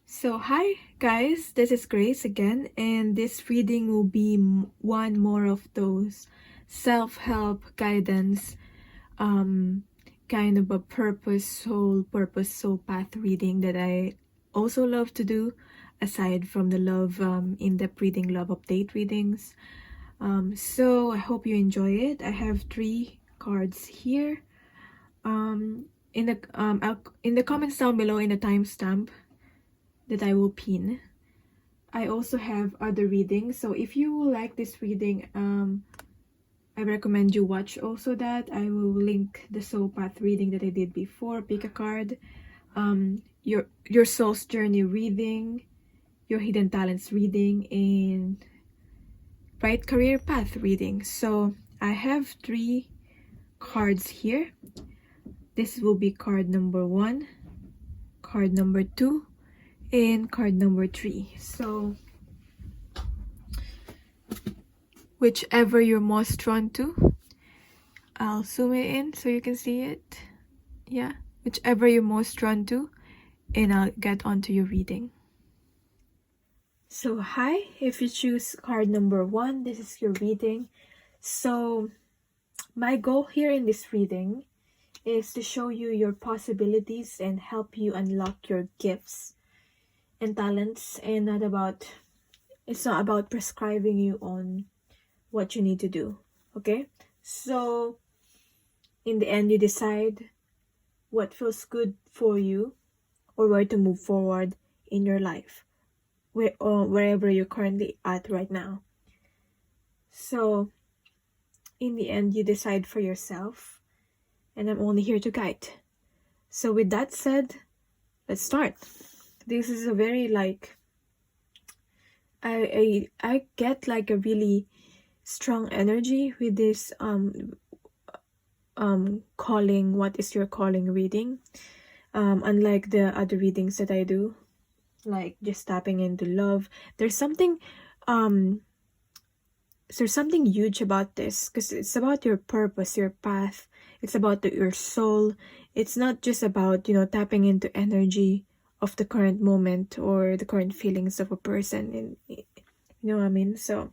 So hi guys, this is Grace again, and this reading will be one more of those self-help guidance, um, kind of a purpose soul path reading that I also love to do, aside from the love in-depth reading, love update readings. So I hope you enjoy it. I have 3 cards here. In the comments down below, in the timestamp that I will pin, I also have other readings. So if you like this reading, I recommend you watch also that. I will link the soul path reading that I did before, pick a card, your soul's journey reading, your hidden talents reading, and right career path reading. So I have 3 cards here. This will be card number 1, card number 2, and card number 3. So whichever you're most drawn to, I'll zoom it in so you can see it. Yeah, whichever you're most drawn to, and I'll get onto your reading. So hi, if you choose card number 1, this is your reading. So my goal here in this reading is to show you your possibilities and help you unlock your gifts and talents, and it's not about prescribing you on what you need to do. Okay, so in the end, you decide what feels good for you or where to move forward in your life, wherever you're currently at right now. So in the end, you decide for yourself, and I'm only here to guide. So with that said, let's start. This is a very I get like a really strong energy with this calling, what is your calling reading. Unlike the other readings that I do, like just tapping into love, there's something huge about this, because it's about your purpose, your path. It's about your soul. It's not just about, tapping into energy of the current moment or the current feelings of a person, and you know what I mean. So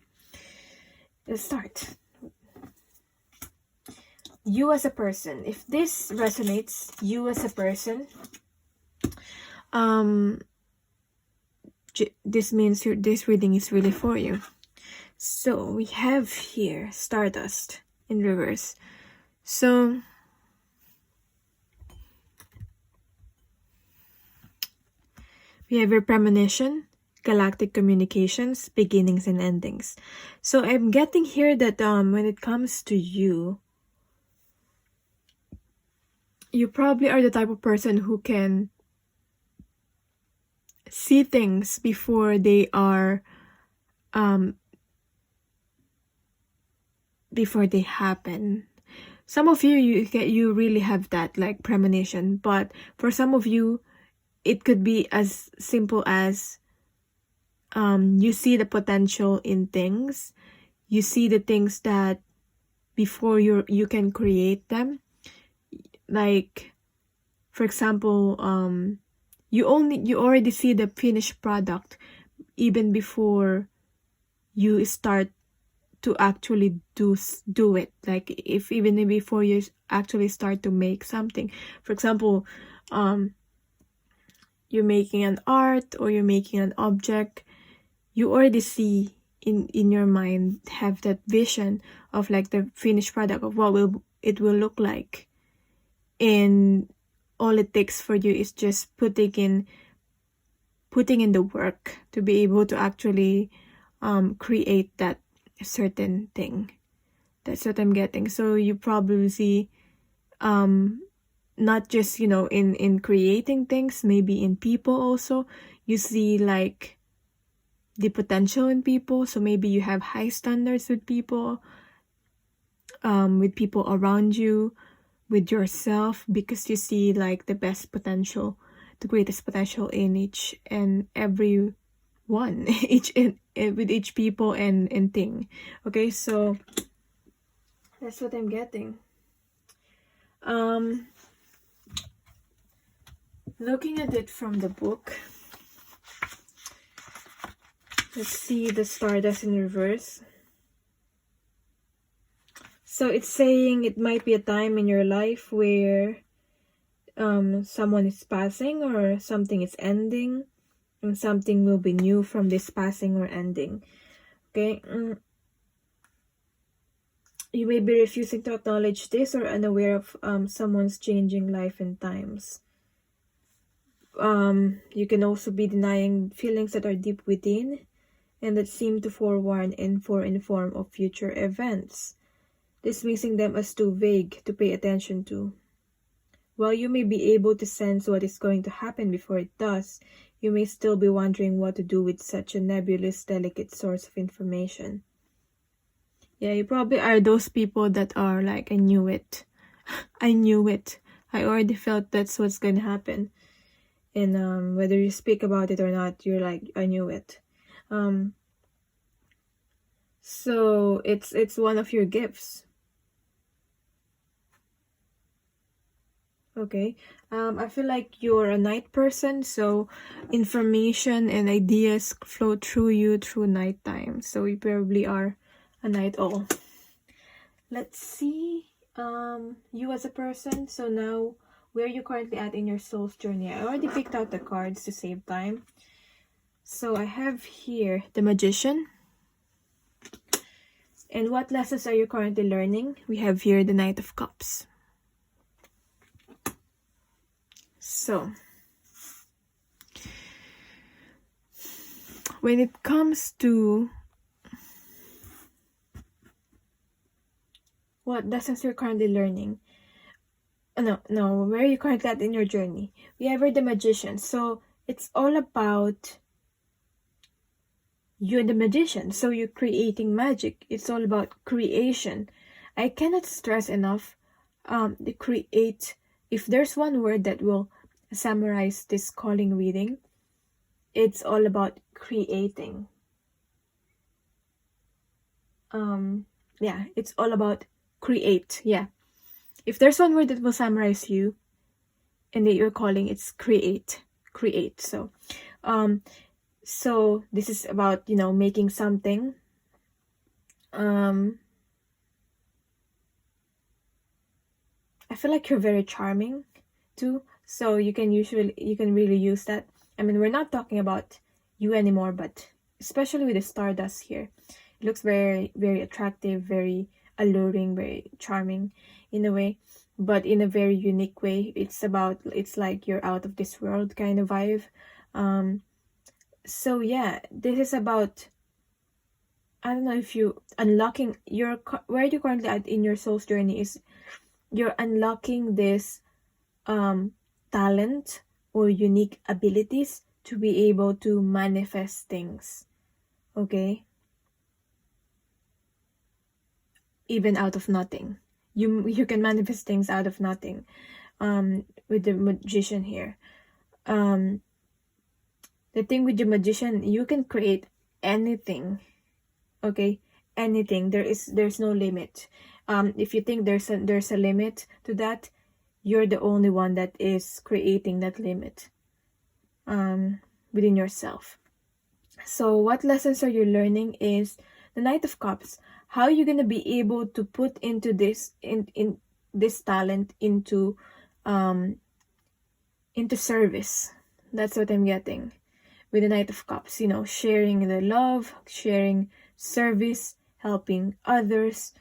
let's start. You as a person, if this resonates, you as a person, this means this reading is really for you. So we have here Stardust in reverse. So we have your premonition, galactic communications, beginnings and endings. So I'm getting here that when it comes to you, you probably are the type of person who can see things before they are before they happen. Some of you really have that like premonition, but for some of you it could be as simple as you see the potential in things. You see the things that before you can create them. Like, for example, you already see the finished product even before you start to actually do it. Like, if even before you actually start to make something. For example, you're making an art or you're making an object, you already see in your mind, have that vision of like the finished product of what it will look like, and all it takes for you is just putting in the work to be able to actually create that certain thing. That's what I'm getting. So you probably see not just in creating things, maybe in people also. You see like the potential in people. So maybe you have high standards with people around you, with yourself, because you see like the best potential, the greatest potential in each and every one, with each people and thing. Okay, so that's what I'm getting. Looking at it from the book, Let's see the Stardust in reverse. So it's saying it might be a time in your life where someone is passing or something is ending, and something will be new from this passing or ending. Okay. You may be refusing to acknowledge this or unaware of someone's changing life and times. You can also be denying feelings that are deep within and that seem to forewarn and inform of future events, dismissing them as too vague to pay attention to. While you may be able to sense what is going to happen before it does, you may still be wondering what to do with such a nebulous, delicate source of information. Yeah, you probably are those people that are like, I knew it. I knew it. I already felt that's what's going to happen. And whether you speak about it or not, you're like, I knew it. So it's one of your gifts. Okay. I feel like you're a night person, so information and ideas flow through you through nighttime. So you probably are a night owl. Let's see you as a person. So now, where are you currently at in your soul's journey? I already picked out the cards to save time. So I have here the Magician. And what lessons are you currently learning? We have here the Knight of Cups. So, when it comes to what lessons you're currently learning, where are you currently at in your journey? We have here the Magician. So, it's all about you and the Magician. So, you're creating magic. It's all about creation. I cannot stress enough the create. If there's one word that will summarize this calling reading, it's all about creating. It's all about create. Yeah. If there's one word that will summarize you and that you're calling, it's create. Create. So this is about, making something. I feel like you're very charming too, so you can really use that. I mean, we're not talking about you anymore, but especially with the Stardust here, it looks very, very attractive, very alluring, very charming in a way, but in a very unique way. It's like you're out of this world kind of vibe. So yeah, this is about, I don't know if you unlocking where you currently at in your soul's journey is you're unlocking this talent or unique abilities to be able to manifest things. Okay? Even out of nothing. You can manifest things out of nothing. With the Magician here. The thing with the Magician, you can create anything. Okay? Anything. There's no limit. If you think there's a limit to that, you're the only one that is creating that limit within yourself. So what lessons are you learning is the Knight of Cups. How are you gonna be able to put into this in this talent into service? That's what I'm getting with the Knight of Cups. Sharing the love, sharing service, helping others.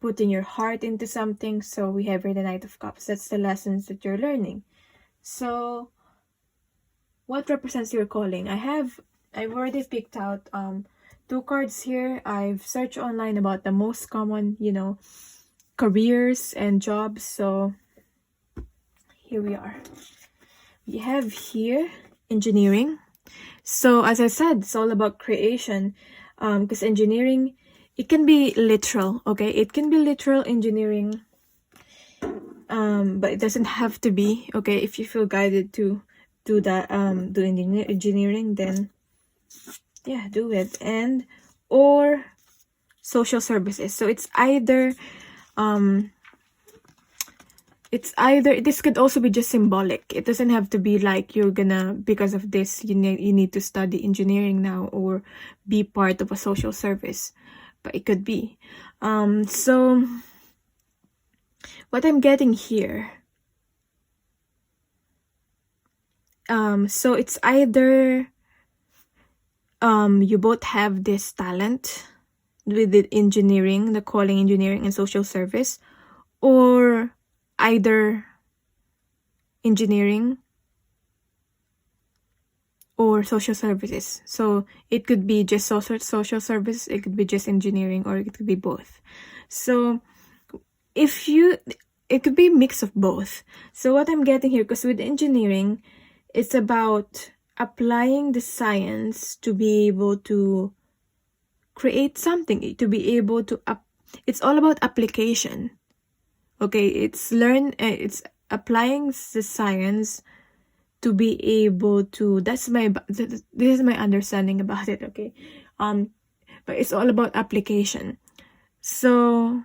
Putting your heart into something. So we have here the Knight of Cups. That's the lessons that you're learning. So what represents your calling? I've already picked out 2 cards here. I've searched online about the most common, careers and jobs. So here we are. We have here engineering. So as I said, it's all about creation. Because engineering, it can be literal, okay? It can be literal engineering, but it doesn't have to be, okay? If you feel guided to do that, do engineering, then yeah, do it. Or social services. So it's either it's either, this could also be just symbolic. It doesn't have to be like you're gonna, because of this, you need to study engineering now or be part of a social service, but it could be. So what I'm getting here, so it's either you both have this talent with the engineering, the calling engineering and social service, or either engineering or social services. So it could be just social service, it could be just engineering, or it could be both. So it could be a mix of both. So what I'm getting here, because with engineering, it's about applying the science to be able to create something, to be able to it's all about application. Okay, it's applying the science to be able to, this is my understanding about it. Okay, but it's all about application. So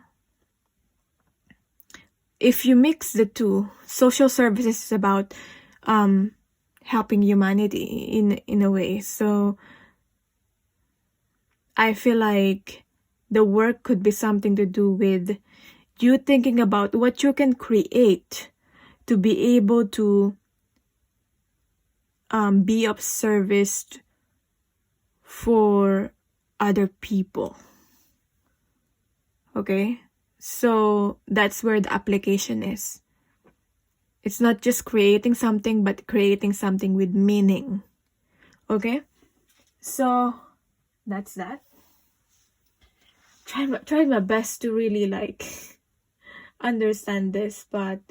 if you mix the two, social services is about helping humanity in a way. So I feel like the work could be something to do with you thinking about what you can create to be able to be of service for other people. Okay, so that's where the application is. It's not just creating something, but creating something with meaning. Okay, so that's that. Tried my best to really like understand this, but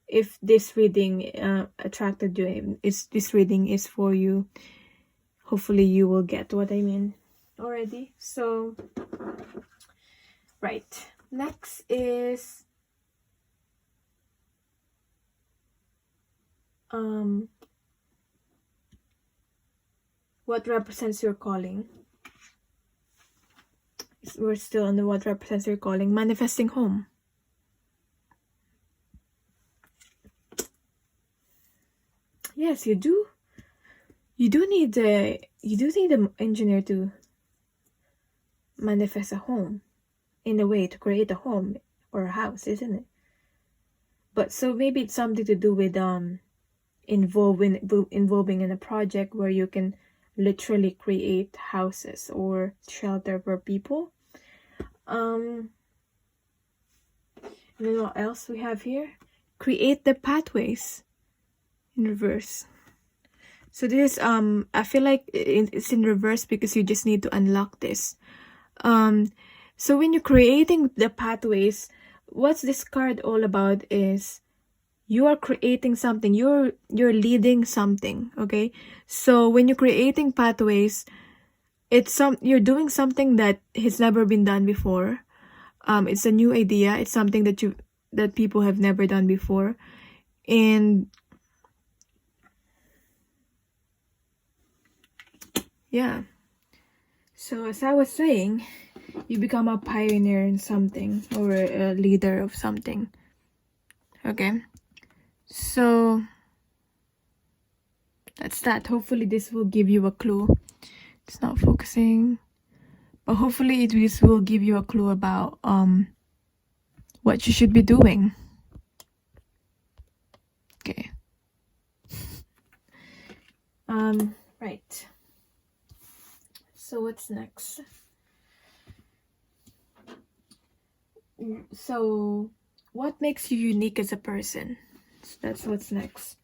if this reading attracted you, this reading is for you, hopefully you will get what I mean already. So right, next is what represents your calling. We're still on the what represents your calling. Manifesting home. Yes, you do. You do need an engineer to manifest a home, in a way, to create a home or a house, isn't it? But so maybe it's something to do with involving in a project where you can literally create houses or shelter for people. And then what else we have here? Create the pathways in reverse. So this I feel like it's in reverse because you just need to unlock this. So when you're creating the pathways, what's this card all about is you are creating something, you're leading something. Okay, so when you're creating pathways, you're doing something that has never been done before. It's a new idea, it's something that people have never done before. And yeah, so as I was saying, you become a pioneer in something or a leader of something. Okay, so that's that. Hopefully this will give you a clue. It's not focusing, but hopefully this will give you a clue about what you should be doing. Okay. Right. So what's next? So what makes you unique as a person? So that's what's next.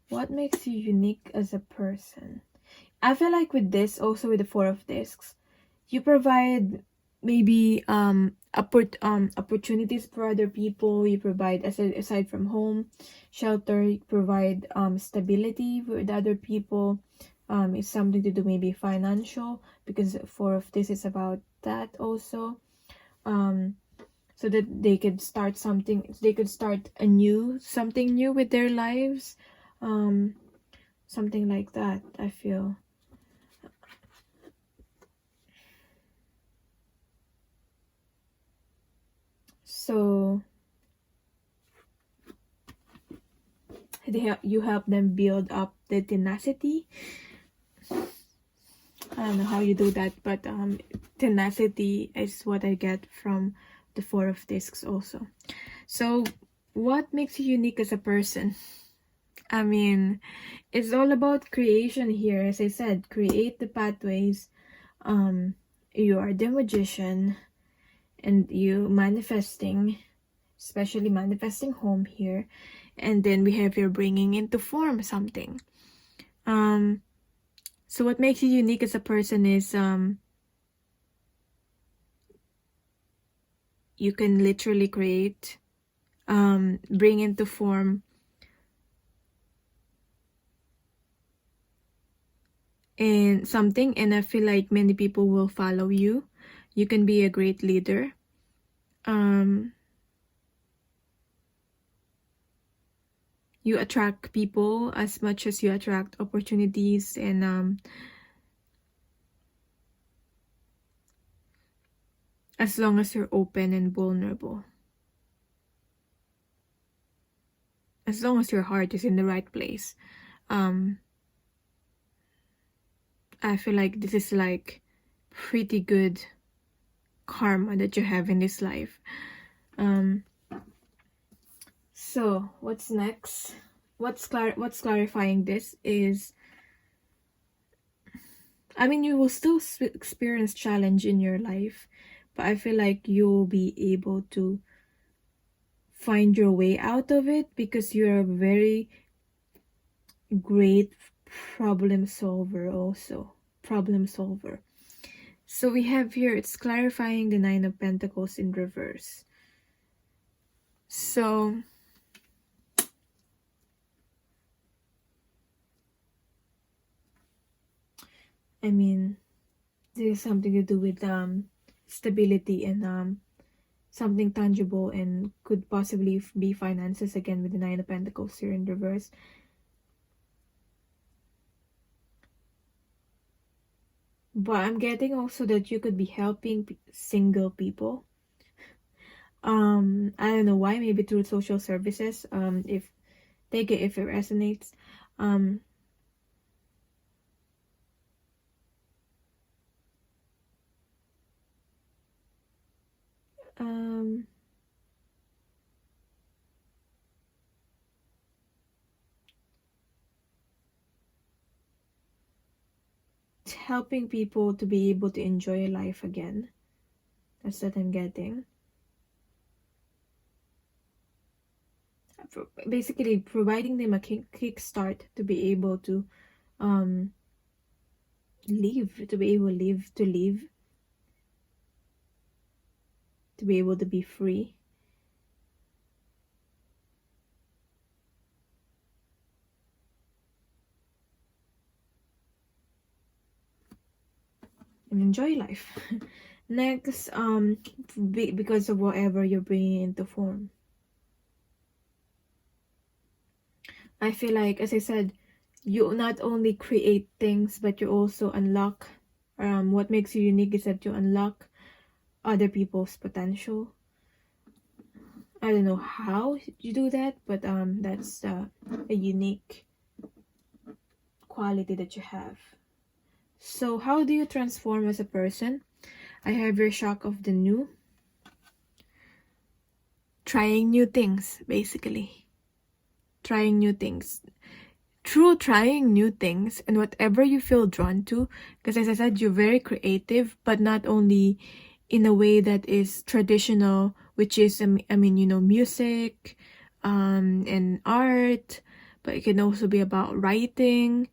What makes you unique as a person? I feel like with this, also with the Four of Discs, you provide maybe opportunities for other people. You provide, aside from home, shelter, you provide stability with other people. It's something to do maybe financial, because Four of This is about that also. So that they could start something, they could start something new with their lives. Something like that, I feel. So you help them build up the tenacity. I don't know how you do that, but tenacity is what I get from the Four of Discs also. So what makes you unique as a person? I mean, it's all about creation here. As I said, create the pathways. You are the magician, and you manifesting, especially manifesting home here. And then we have your bringing into form something. So what makes you unique as a person is you can literally create, bring into form and something, and I feel like many people will follow you. You can be a great leader. You attract people as much as you attract opportunities, and as long as you're open and vulnerable, as long as your heart is in the right place, I feel like this is like pretty good karma that you have in this life. So what's next? What's clarifying this is, I mean, you will still experience challenge in your life, but I feel like you'll be able to find your way out of it because you're a very great problem solver also. Problem solver. So we have here, it's clarifying the Nine of Pentacles in reverse. So I mean, this is something to do with stability and something tangible, and could possibly be finances again with the Nine of Pentacles here in reverse. But I'm getting also that you could be helping single people. I don't know why, maybe through social services. If take it if it resonates. Helping people to be able to enjoy life again. That's what I'm getting. Basically, providing them a kickstart to be able to live, to be able to live, to be able to be free. And enjoy life. Next, because of whatever you're bringing into form. I feel like, as I said, you not only create things, but you also unlock. What makes you unique is that you unlock other people's potential. I don't know how you do that, but that's a unique quality that you have. So how do you transform as a person? I have your shock of the new. Trying new things, basically. Trying new things. Through trying new things and whatever you feel drawn to, because as I said, you're very creative, but not only in a way that is traditional, which is, I mean, you know, music and art, but it can also be about writing.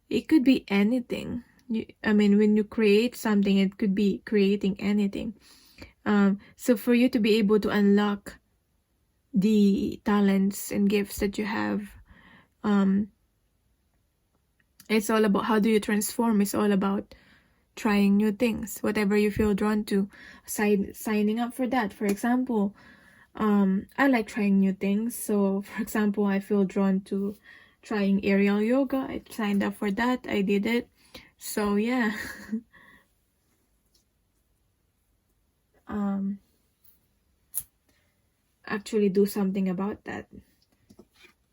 It could be anything. I mean, when you create something, it could be creating anything. So for you to be able to unlock the talents and gifts that you have, it's all about how do you transform. It's all about trying new things, whatever you feel drawn to, signing up for that. For example, I like trying new things. So for example, I feel drawn to trying aerial yoga. I signed up for that. I did it. So yeah. Actually do something about that.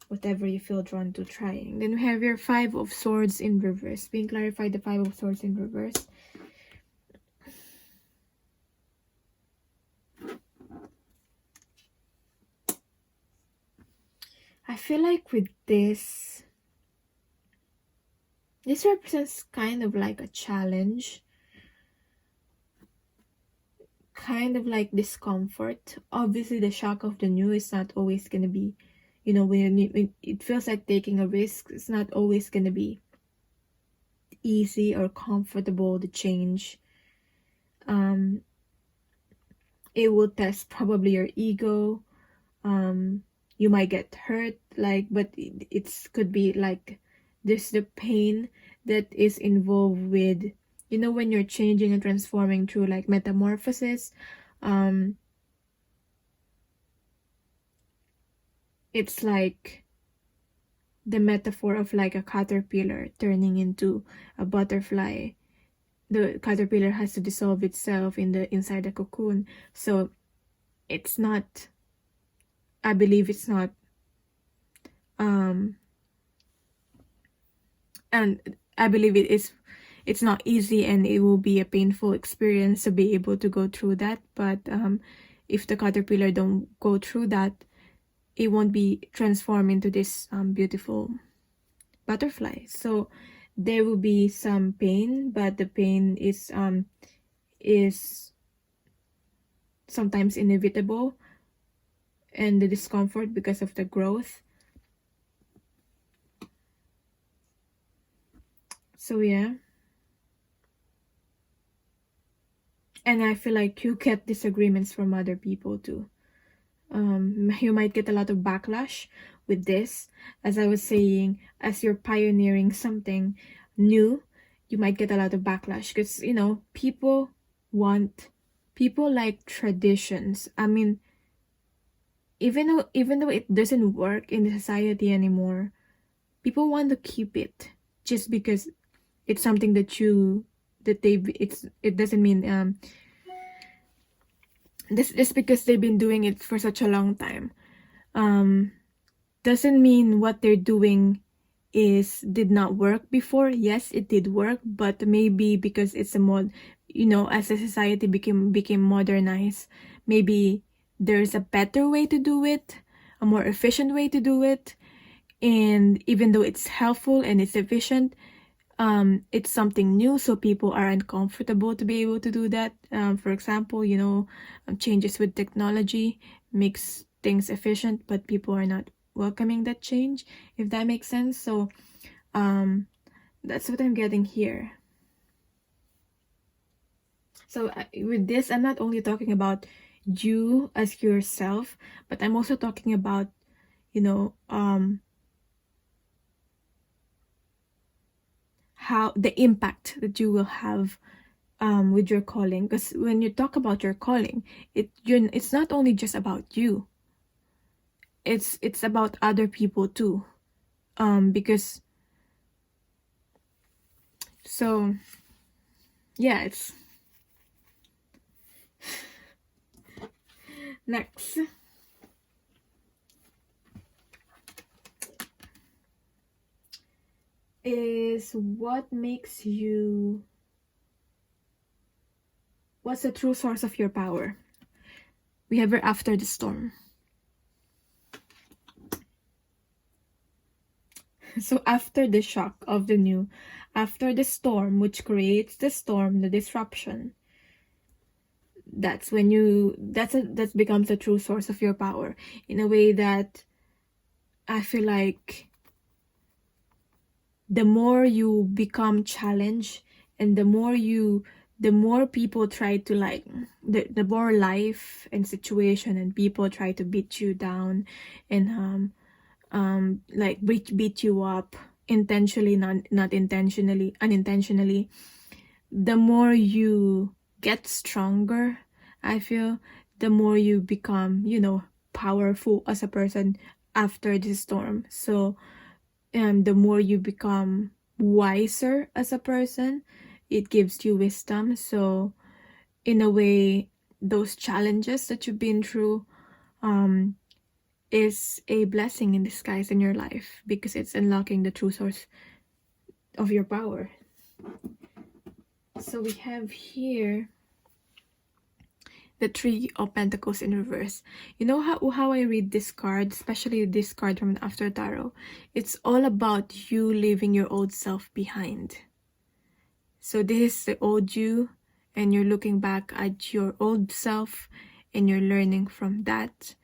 whatever you feel drawn to trying. Then we have your 5 of Swords in reverse. Being clarified, the 5 of Swords in reverse. I feel like with this represents kind of like a challenge, kind of like discomfort. Obviously, the shock of the new is not always going to be, you know, when it feels like taking a risk, it's not always going to be easy or comfortable, the change. It will test probably your ego. You might get hurt, like, but it's could be like this, the pain that is involved with, you know, when you're changing and transforming through like metamorphosis. It's like the metaphor of like a caterpillar turning into a butterfly. The caterpillar has to dissolve itself inside the cocoon. So it's not, I believe it's not, and I believe it's not easy, and it will be a painful experience to be able to go through that. But if the caterpillar don't go through that, it won't be transformed into this beautiful butterfly. So there will be some pain, but the pain is sometimes inevitable, and the discomfort because of the growth. So yeah, and I feel like you get disagreements from other people too. You might get a lot of backlash with this. As I was saying, as you're pioneering something new, you might get a lot of backlash because, you know, people like traditions. I mean, even though it doesn't work in the society anymore, people want to keep it just because it's something it doesn't mean this is because they've been doing it for such a long time. Doesn't mean what they're doing did not work before. Yes, it did work, but maybe because it's as the society became modernized, maybe there's a better way to do it, a more efficient way to do it. And even though it's helpful and it's efficient, it's something new, so people are uncomfortable to be able to do that. For example, changes with technology makes things efficient, but people are not welcoming that change, if that makes sense. So that's what I'm getting here. So with this, I'm not only talking about you as yourself, but I'm also talking about how the impact that you will have with your calling. Because when you talk about your calling, it's not only just about you, it's about other people too. Because so yeah, it's next. Is what's the true source of your power? We have her after the storm. So after the shock of the new, after the storm, which creates the storm, the disruption, that's when that becomes the true source of your power, in a way that I feel like the more you become challenged, and the more people try to the more life and situation and people try to beat you down and beat you up intentionally, not intentionally, unintentionally, the more you get stronger, I feel, the more you become powerful as a person after the storm. So the more you become wiser as a person, it gives you wisdom. So in a way, those challenges that you've been through, is a blessing in disguise in your life, because it's unlocking the true source of your power. So we have here the Three of Pentacles in reverse. You know how I read this card, especially this card from the After Tarot? It's all about you leaving your old self behind. So this is the old you, and you're looking back at your old self, and you're learning from that.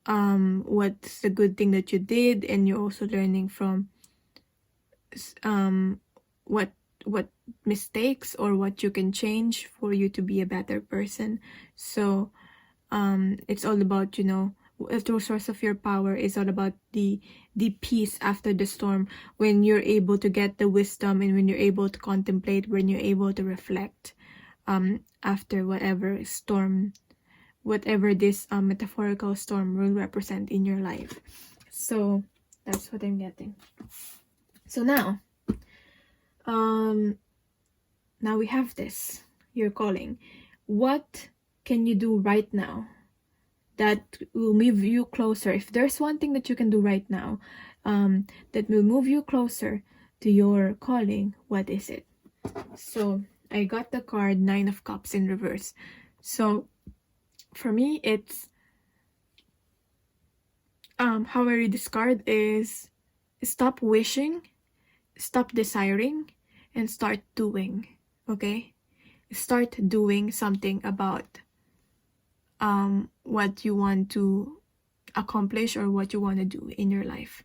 What's the good thing that you did, and you're also learning from what mistakes or what you can change for you to be a better person. So it's all about, you know, the true source of your power is all about the peace after the storm, when you're able to get the wisdom, and when you're able to contemplate, when you're able to reflect after whatever storm, whatever this metaphorical storm will represent in your life. So that's what I'm getting. So now we have this, your calling. What can you do right now that will move you closer? If there's one thing that you can do right now that will move you closer to your calling, what is it? So I got the card Nine of Cups in reverse. So for me, it's how I read this card is stop wishing, stop desiring, and start doing. Okay, start doing something about what you want to accomplish or what you want to do in your life.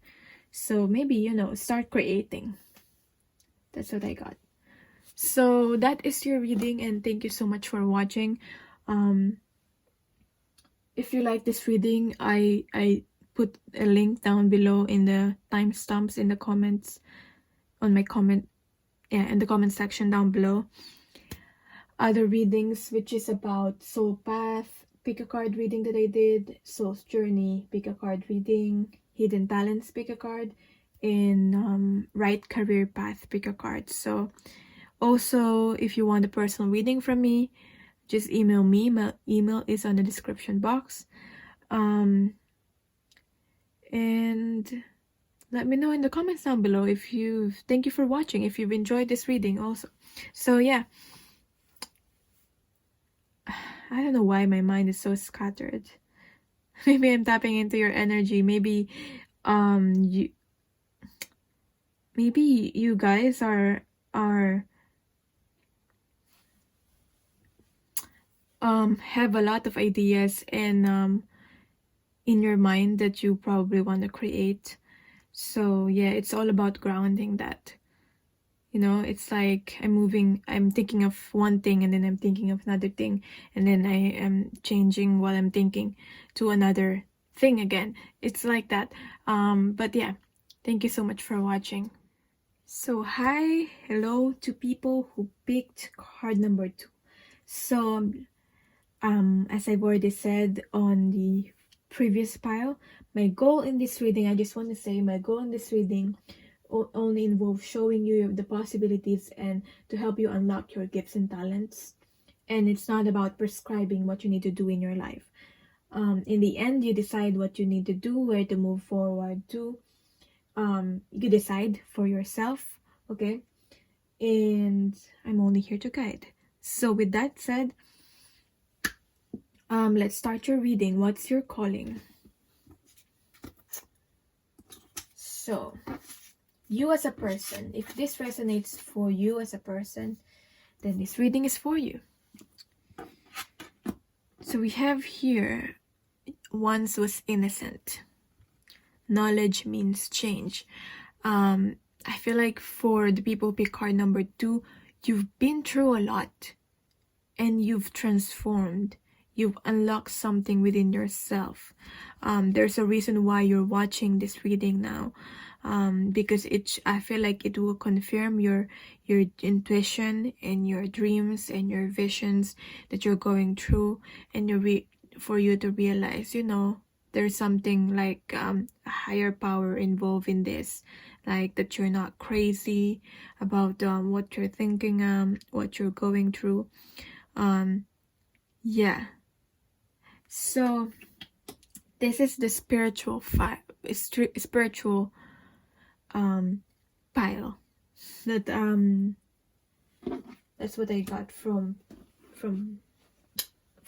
So maybe, you know, start creating. That's what I got. So that is your reading, and thank you so much for watching. If you like this reading, I put a link down below in the timestamps in the comments, on my comment, in the comment section down below. Other readings, which is about soul path, pick a card reading that I did, soul's journey, pick a card reading, hidden talents, pick a card, and right career path, pick a card. So also, if you want a personal reading from me, just email me. My email is on the description box. And let me know in the comments down below if you've, thank you for watching, if you've enjoyed this reading also. So yeah, I don't know why my mind is so scattered. Maybe I'm tapping into your energy. Maybe you guys are have a lot of ideas and in your mind that you probably want to create. So yeah, it's all about grounding that. You know, it's like I'm thinking of one thing, and then I'm thinking of another thing, and then I am changing what I'm thinking to another thing again. It's like that. But yeah, thank you so much for watching. So hello to people who picked card number 2. So as I've already said on the previous pile, my goal in this reading, I just want to say my goal in this reading only involves showing you the possibilities and to help you unlock your gifts and talents. And it's not about prescribing what you need to do in your life. In the end, you decide what you need to do, where to move forward to. You decide for yourself, okay? And I'm only here to guide. So with that said, let's start your reading. What's your calling? So, you as a person, if this resonates for you as a person, then this reading is for you. So we have here, once was innocent. Knowledge means change. I feel like for the people who pick card number 2, you've been through a lot and you've transformed. You've unlocked something within yourself. There's a reason why you're watching this reading now. Because I feel like it will confirm your intuition and your dreams and your visions that you're going through, and for you to realize, you know, there's something like a higher power involved in this, like that you're not crazy about what you're thinking, what you're going through. Yeah. So This is the spiritual spiritual pile. That's what I got from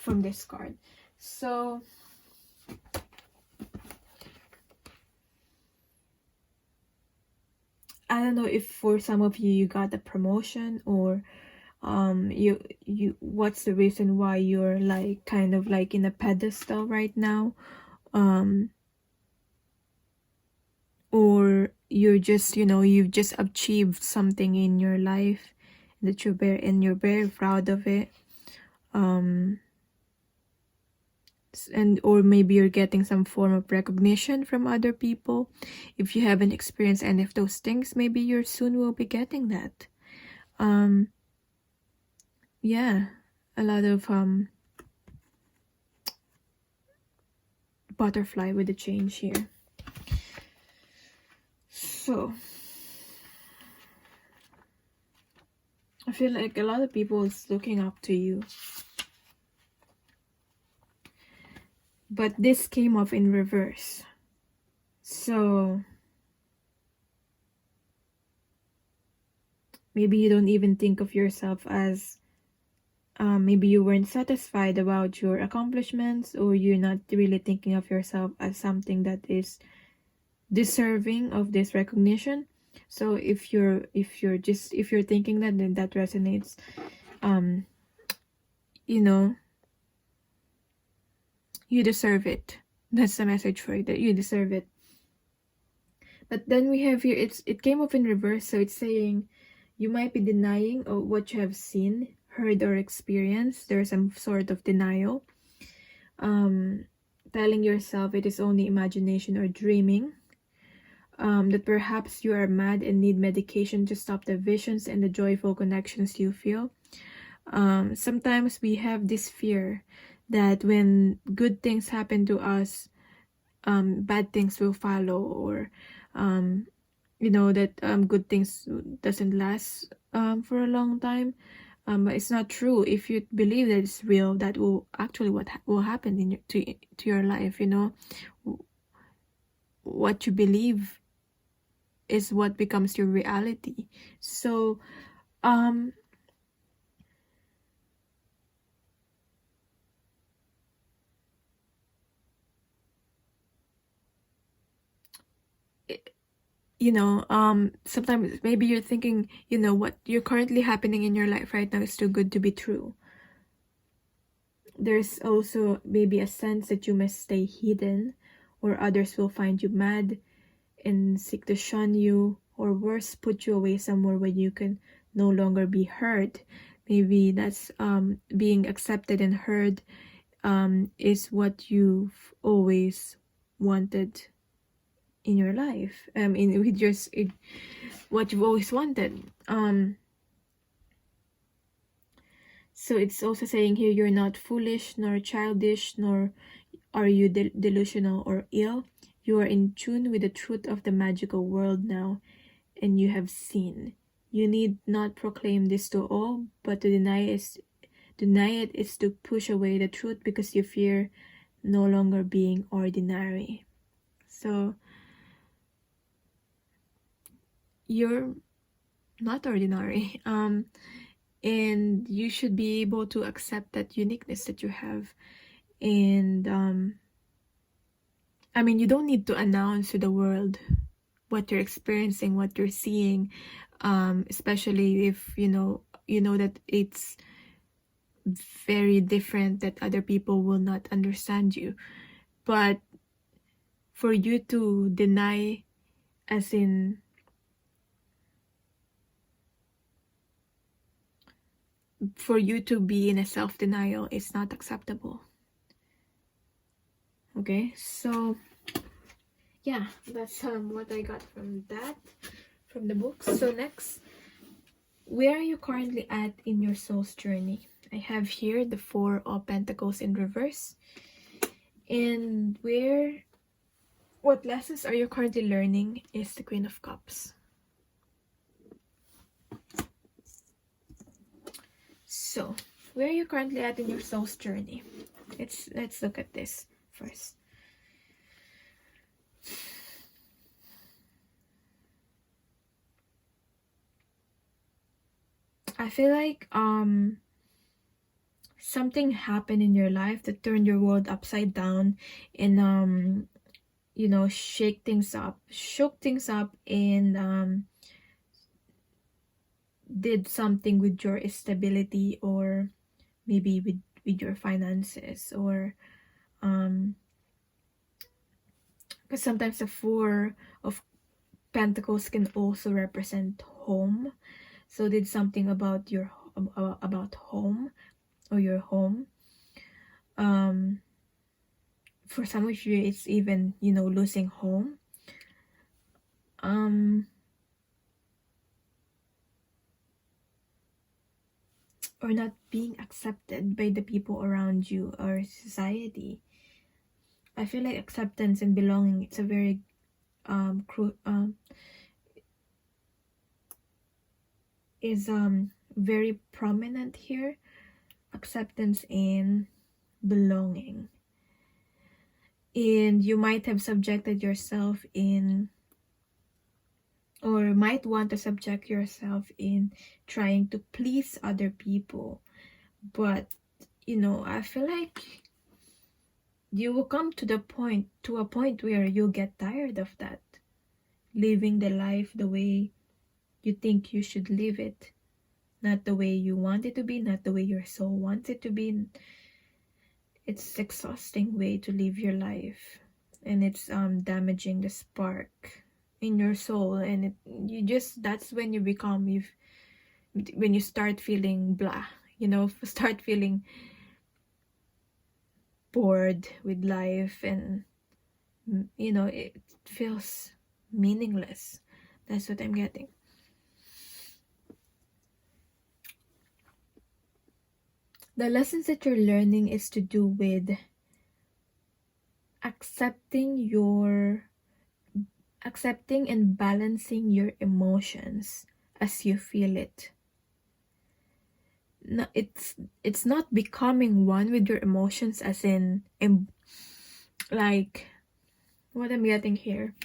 this card. So I don't know if for some of you got a promotion, or you what's the reason why you're like kind of like in a pedestal right now, or you're just, you know, you've just achieved something in your life that you're very proud of it, and or maybe you're getting some form of recognition from other people. If you haven't experienced any of those things, maybe you soon will be getting that. Yeah, a lot of butterfly with the change here. So I feel like a lot of people is looking up to you, but this came off in reverse. So maybe you don't even think of yourself as maybe you weren't satisfied about your accomplishments, or you're not really thinking of yourself as something that is deserving of this recognition. So if you're thinking that, then that resonates. You know, you deserve it. That's the message for it, that you deserve it. But then we have here, it came up in reverse, so it's saying you might be denying what you have seen, heard, or experienced. There's some sort of denial, telling yourself it is only imagination or dreaming, that perhaps you are mad and need medication to stop the visions and the joyful connections you feel. Sometimes we have this fear that when good things happen to us, bad things will follow, or you know, that good things doesn't last for a long time. But it's not true. If you believe that it's real, that will actually will happen in to your life. You know, what you believe is what becomes your reality. So you know, sometimes maybe you're thinking, you know, what you're currently happening in your life right now is too good to be true. There's also maybe a sense that you must stay hidden, or others will find you mad and seek to shun you, or worse, put you away somewhere where you can no longer be heard. Maybe that's being accepted and heard is what you've always wanted in your life. What you've always wanted. So it's also saying here, you're not foolish nor childish, nor are you delusional or ill. You are in tune with the truth of the magical world now, and you have seen. You need not proclaim this to all, but to deny it is to push away the truth, because you fear no longer being ordinary. So you're not ordinary, and you should be able to accept that uniqueness that you have. And I mean, you don't need to announce to the world what you're experiencing, what you're seeing, especially if you know that it's very different, that other people will not understand you. But for you to deny, as in for you to be in a self-denial, is not acceptable. Okay, so yeah, that's what I got from the book. So next, where are you currently at in your soul's journey? I have here the Four of Pentacles in reverse. And what lessons are you currently learning is the Queen of Cups. So, where are you currently at in your soul's journey? Let's look at this first. I feel like something happened in your life that turned your world upside down, and you know, shook things up, and did something with your stability, or maybe with your finances, or because sometimes the Four of Pentacles can also represent home. So did something about your about home, or your home. For some of you, it's even, you know, losing home. Or not being accepted by the people around you or society. I feel like acceptance and belonging, it's a very is very prominent here. Acceptance and belonging. And you might have subjected yourself in, or might want to subject yourself in trying to please other people. But, you know, I feel like you will come to a point where you'll get tired of that. Living the life the way you think you should live it. Not the way you want it to be, not the way your soul wants it to be. It's exhausting way to live your life. And it's damaging the spark in your soul. And that's when you become, when you start feeling blah, you know, start feeling bored with life, and, you know, it feels meaningless. That's what I'm getting. The lessons that you're learning is to do with accepting and balancing your emotions as you feel it. No, it's not becoming one with your emotions, as in like what I'm getting here.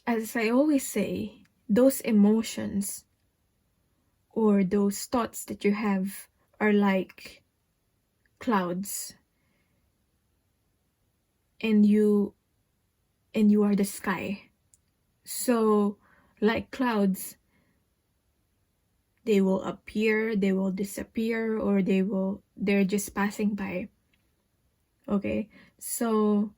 As I always say, those emotions or those thoughts that you have are like clouds, and you are the sky. So like clouds, they will appear, they will disappear, or they're just passing by. Okay, so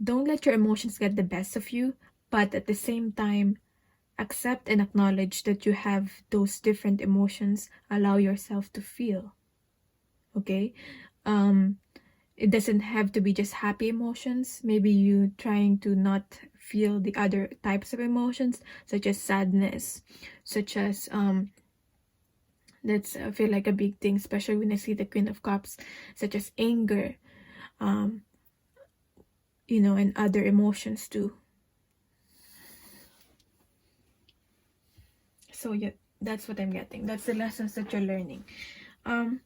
don't let your emotions get the best of you, but at the same time, accept and acknowledge that you have those different emotions. Allow yourself to feel. Okay, it doesn't have to be just happy emotions. Maybe you trying to not feel the other types of emotions, such as sadness, such as that's I feel like a big thing, especially when I see the Queen of Cups, such as anger, you know, and other emotions too. So yeah, that's what I'm getting. That's the lessons that you're learning. What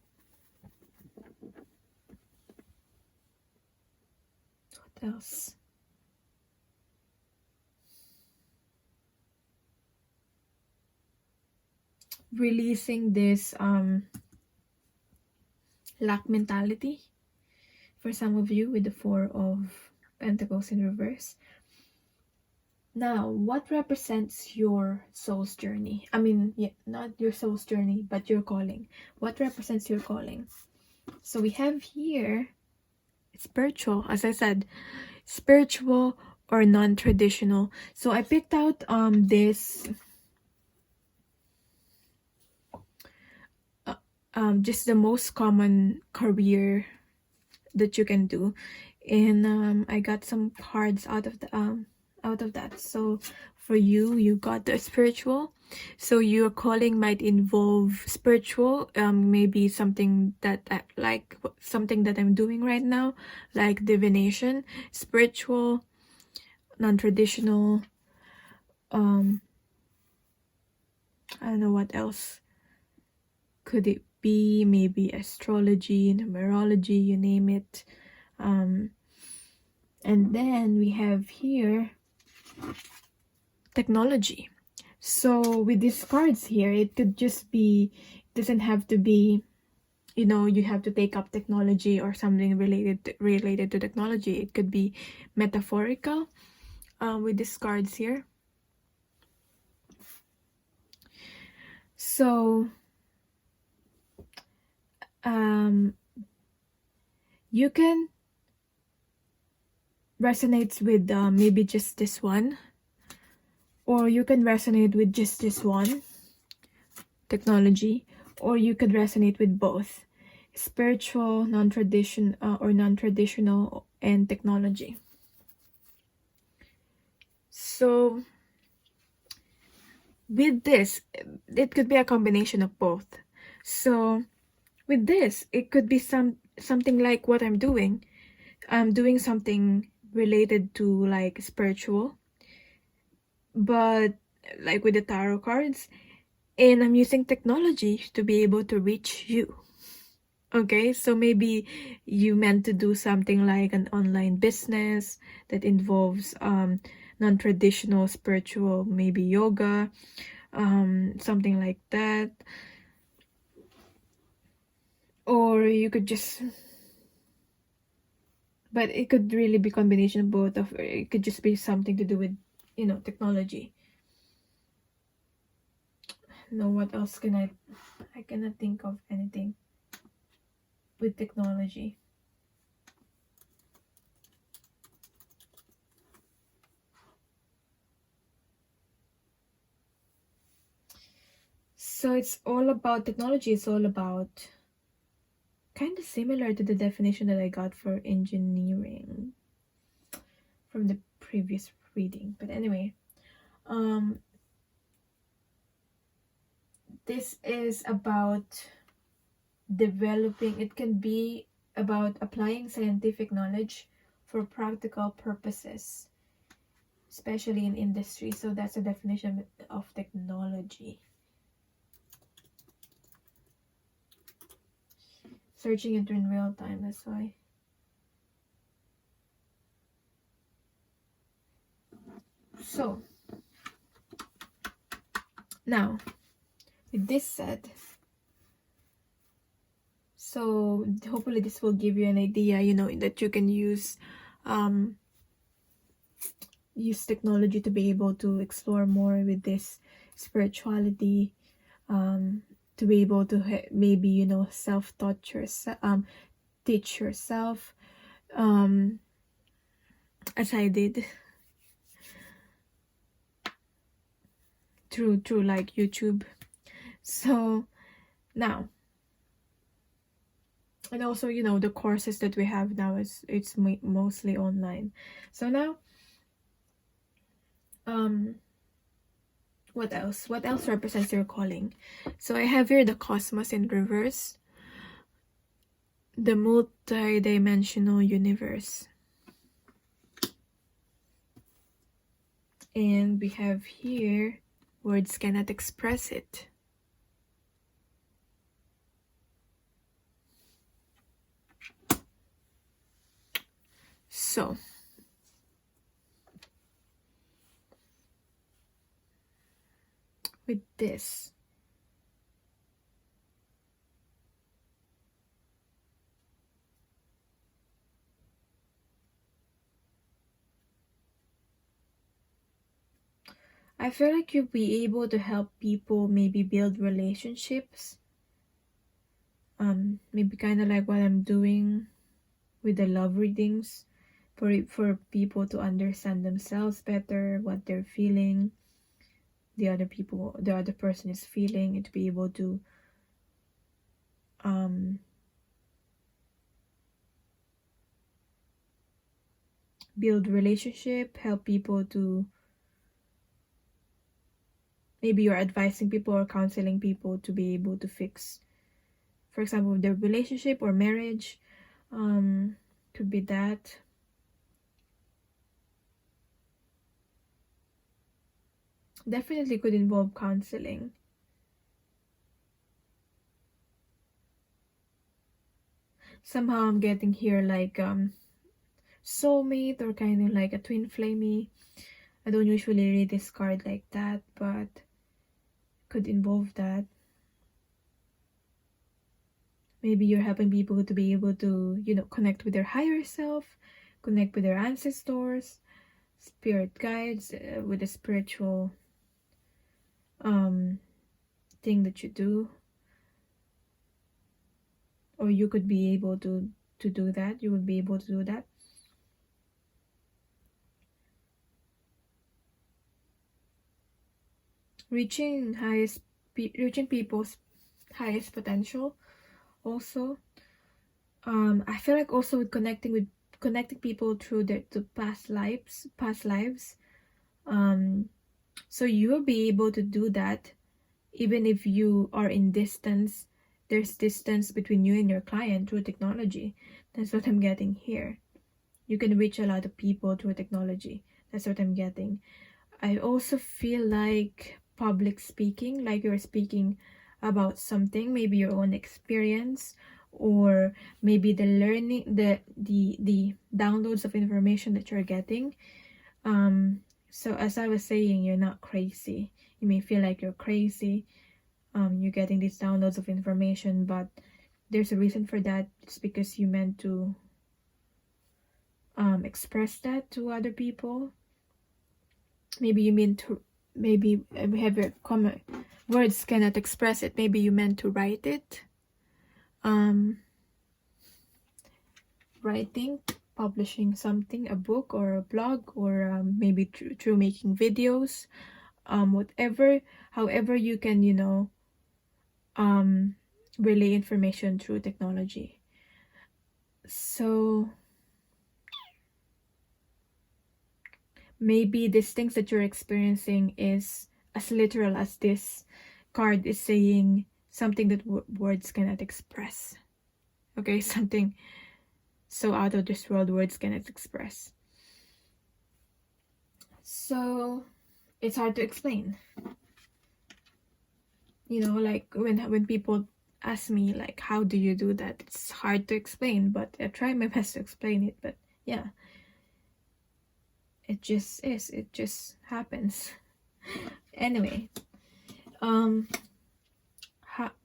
else? Releasing this lack mentality for some of you with the Four of Pentacles in reverse. Now, what represents your soul's journey? I mean, yeah, not your soul's journey, but your calling. What represents your calling? So we have here spiritual, as I said, spiritual or non-traditional. So I picked out this just the most common career that you can do, and I got some cards out of that. So for you got the spiritual. So your calling might involve spiritual, maybe something that something that I'm doing right now, like divination. Spiritual, non-traditional, I don't know what else could it be. Maybe astrology, numerology, you name it. And then we have here technology. So with these cards here, it could just be, it doesn't have to be, you know, you have to take up technology or something related to technology. It could be metaphorical with these cards here. So you can resonate with maybe just this one, or you can resonate with just this one, technology, or you could resonate with both, spiritual, non-traditional, and technology. So with this, it could be a combination of both. So with this, it could be something like what I'm doing. I'm doing something related to like spiritual, but like with the tarot cards, and I'm using technology to be able to reach you. Okay, so maybe you meant to do something like an online business that involves non-traditional spiritual, maybe yoga, something like that. Or you could just, but it could really be combination of both, of it could just be something to do with, you know, technology. No, what else can I cannot think of anything with technology. So it's all about technology. It's all about, kind of similar to the definition that I got for engineering from the previous reading. But anyway, this is about developing, it can be about applying scientific knowledge for practical purposes, especially in industry. So that's a definition of technology. Searching it in real time, that's why. So now with this said, so hopefully this will give you an idea, you know, that you can use technology to be able to explore more with this spirituality, to be able to maybe, you know, self-taught yourself, teach yourself, as I did through like YouTube. So now, and also, you know, the courses that we have now it's mostly online. So now, what else represents your calling? So I have here the cosmos in reverse, the multi-dimensional universe, and we have here words cannot express it. So with this, I feel like you'll be able to help people maybe build relationships, maybe kind of like what I'm doing with the love readings, for people to understand themselves better, what they're feeling, the other person is feeling, and to be able to build relationship, help people to, maybe you're advising people or counseling people to be able to fix, for example, their relationship or marriage. Could be that. Definitely could involve counseling. Somehow I'm getting here like soulmate, or kind of like a twin flamey, I don't usually read this card like that, but could involve that. Maybe you're helping people to be able to, you know, connect with their higher self, connect with their ancestors, spirit guides, with the spiritual thing that you do. Or you could be able to do that. You would be able to do that. Reaching people's highest potential also. I feel like also with connecting people through the past lives. So you'll be able to do that even if you are in distance. There's distance between you and your client through technology. That's what I'm getting here. You can reach a lot of people through technology. That's what I'm getting. I also feel like public speaking, like you're speaking about something, maybe your own experience, or maybe the learning, the downloads of information that you're getting. So as I was saying, you're not crazy. You may feel like you're crazy. You're getting these downloads of information, but there's a reason for that. It's because you meant to express that to other people. Maybe you mean to, maybe we have your comment, words cannot express it. Maybe you meant to write it. Writing, publishing something, a book or a blog, or maybe through making videos, whatever, however you can, you know, relay information through technology. So maybe these things that you're experiencing is as literal as this card is saying, something that words cannot express. Okay, something so out of this world words cannot express. So it's hard to explain. You know, like when people ask me like, how do you do that? It's hard to explain, but I try my best to explain it. But yeah, it just is. It just happens. Anyway,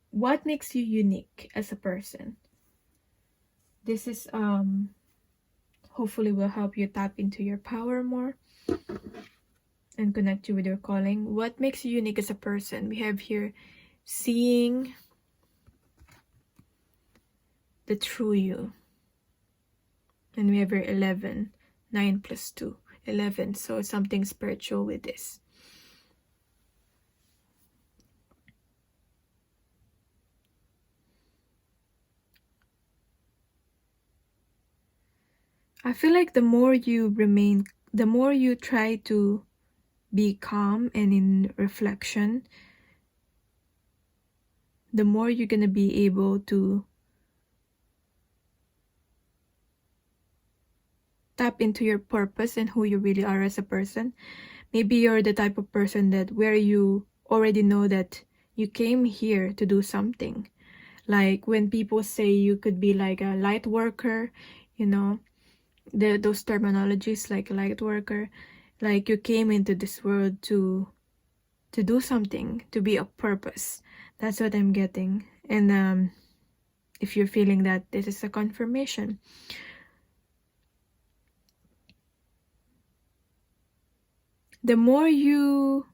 what makes you unique as a person? This is hopefully will help you tap into your power more and connect you with your calling. What makes you unique as a person? We have here seeing the true you. And we have here 11, 9 plus 2, 11. So something spiritual with this. I feel like the more you try to be calm and in reflection, the more you're gonna be able to tap into your purpose and who you really are as a person. Maybe you're the type of person that where you already know that you came here to do something. Like when people say you could be like a light worker, you know, those terminologies like light worker, like you came into this world to do something, to be of purpose. That's what I'm getting. And if you're feeling that, this is a confirmation. The more you,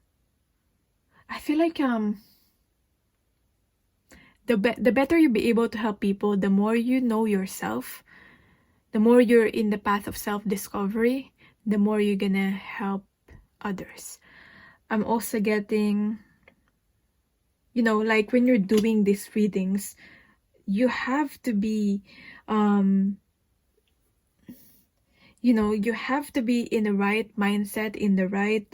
I feel like the better you be able to help people, the more you know yourself, the more you're in the path of self-discovery, the more you're gonna help others. I'm also getting, you know, like when you're doing these readings, you have to be, you know, you have to be in the right mindset, in the right,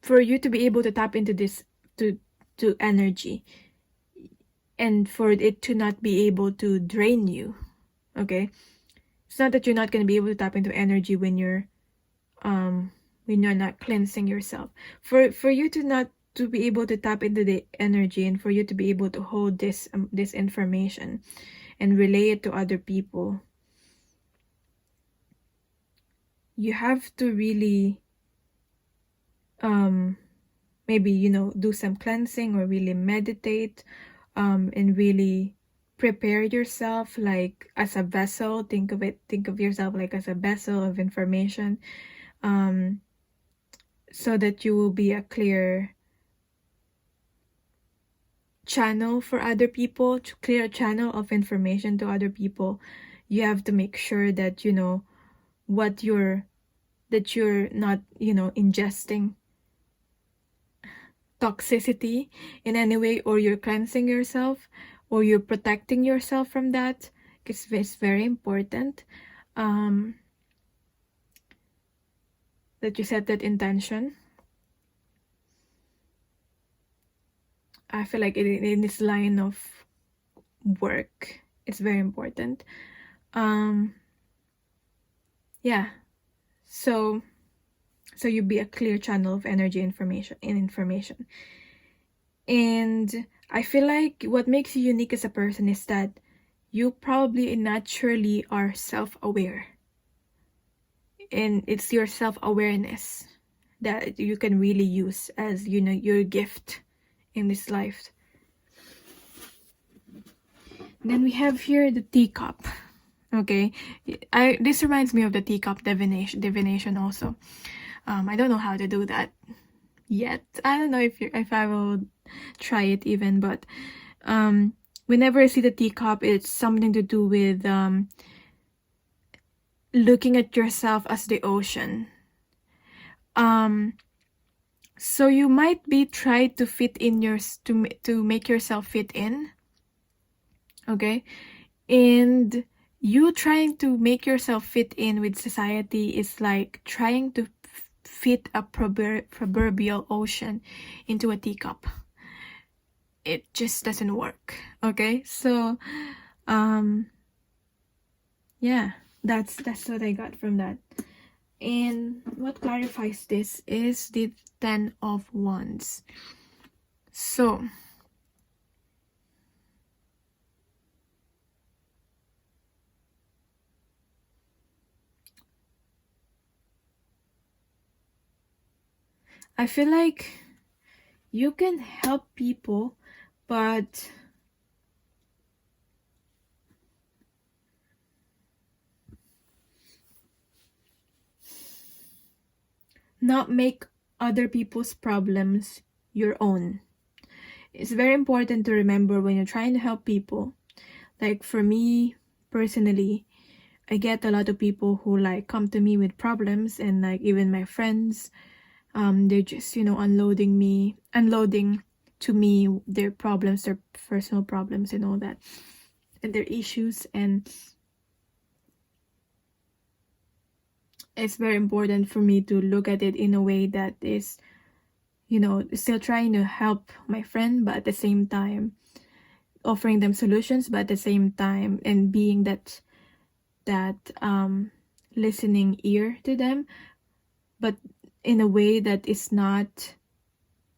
for you to be able to tap into this, to energy, and for it to not be able to drain you. Okay, it's not that you're not going to be able to tap into energy when you're not cleansing yourself. For you to not to be able to tap into the energy, and for you to be able to hold this information and relay it to other people, you have to really maybe, you know, do some cleansing or really meditate, and really prepare yourself like as a vessel. Think of yourself like as a vessel of information, so that you will be a clear channel for other people, to clear a channel of information to other people. You have to make sure that you know what you're not, you know, ingesting toxicity in any way, or you're cleansing yourself, or you're protecting yourself from that, because it's very important that you set that intention. I feel like in this line of work, it's very important. Yeah, so you be a clear channel of energy, information. And I feel like what makes you unique as a person is that you probably naturally are self-aware, and it's your self-awareness that you can really use as, you know, your gift in this life. Then we have here the teacup. Okay, this reminds me of the teacup divination also. I don't know how to do that yet. I don't know if I will try it even, but whenever I see the teacup, it's something to do with looking at yourself as the ocean. So you might be trying to fit in to make yourself fit in, okay? And you trying to make yourself fit in with society is like trying to fit a proverbial ocean into a teacup. It just doesn't work, okay? So yeah, that's what I got from that. And what clarifies this is the 10 of Wands. So I feel like you can help people, but not make other people's problems your own. It's very important to remember when you're trying to help people. Like for me personally, I get a lot of people who like come to me with problems, and like even my friends, they're just, you know, unloading to me their problems, their personal problems and all that, and their issues. And it's very important for me to look at it in a way that is, you know, still trying to help my friend, but at the same time offering them solutions, but at the same time, and being that listening ear to them, but in a way that is not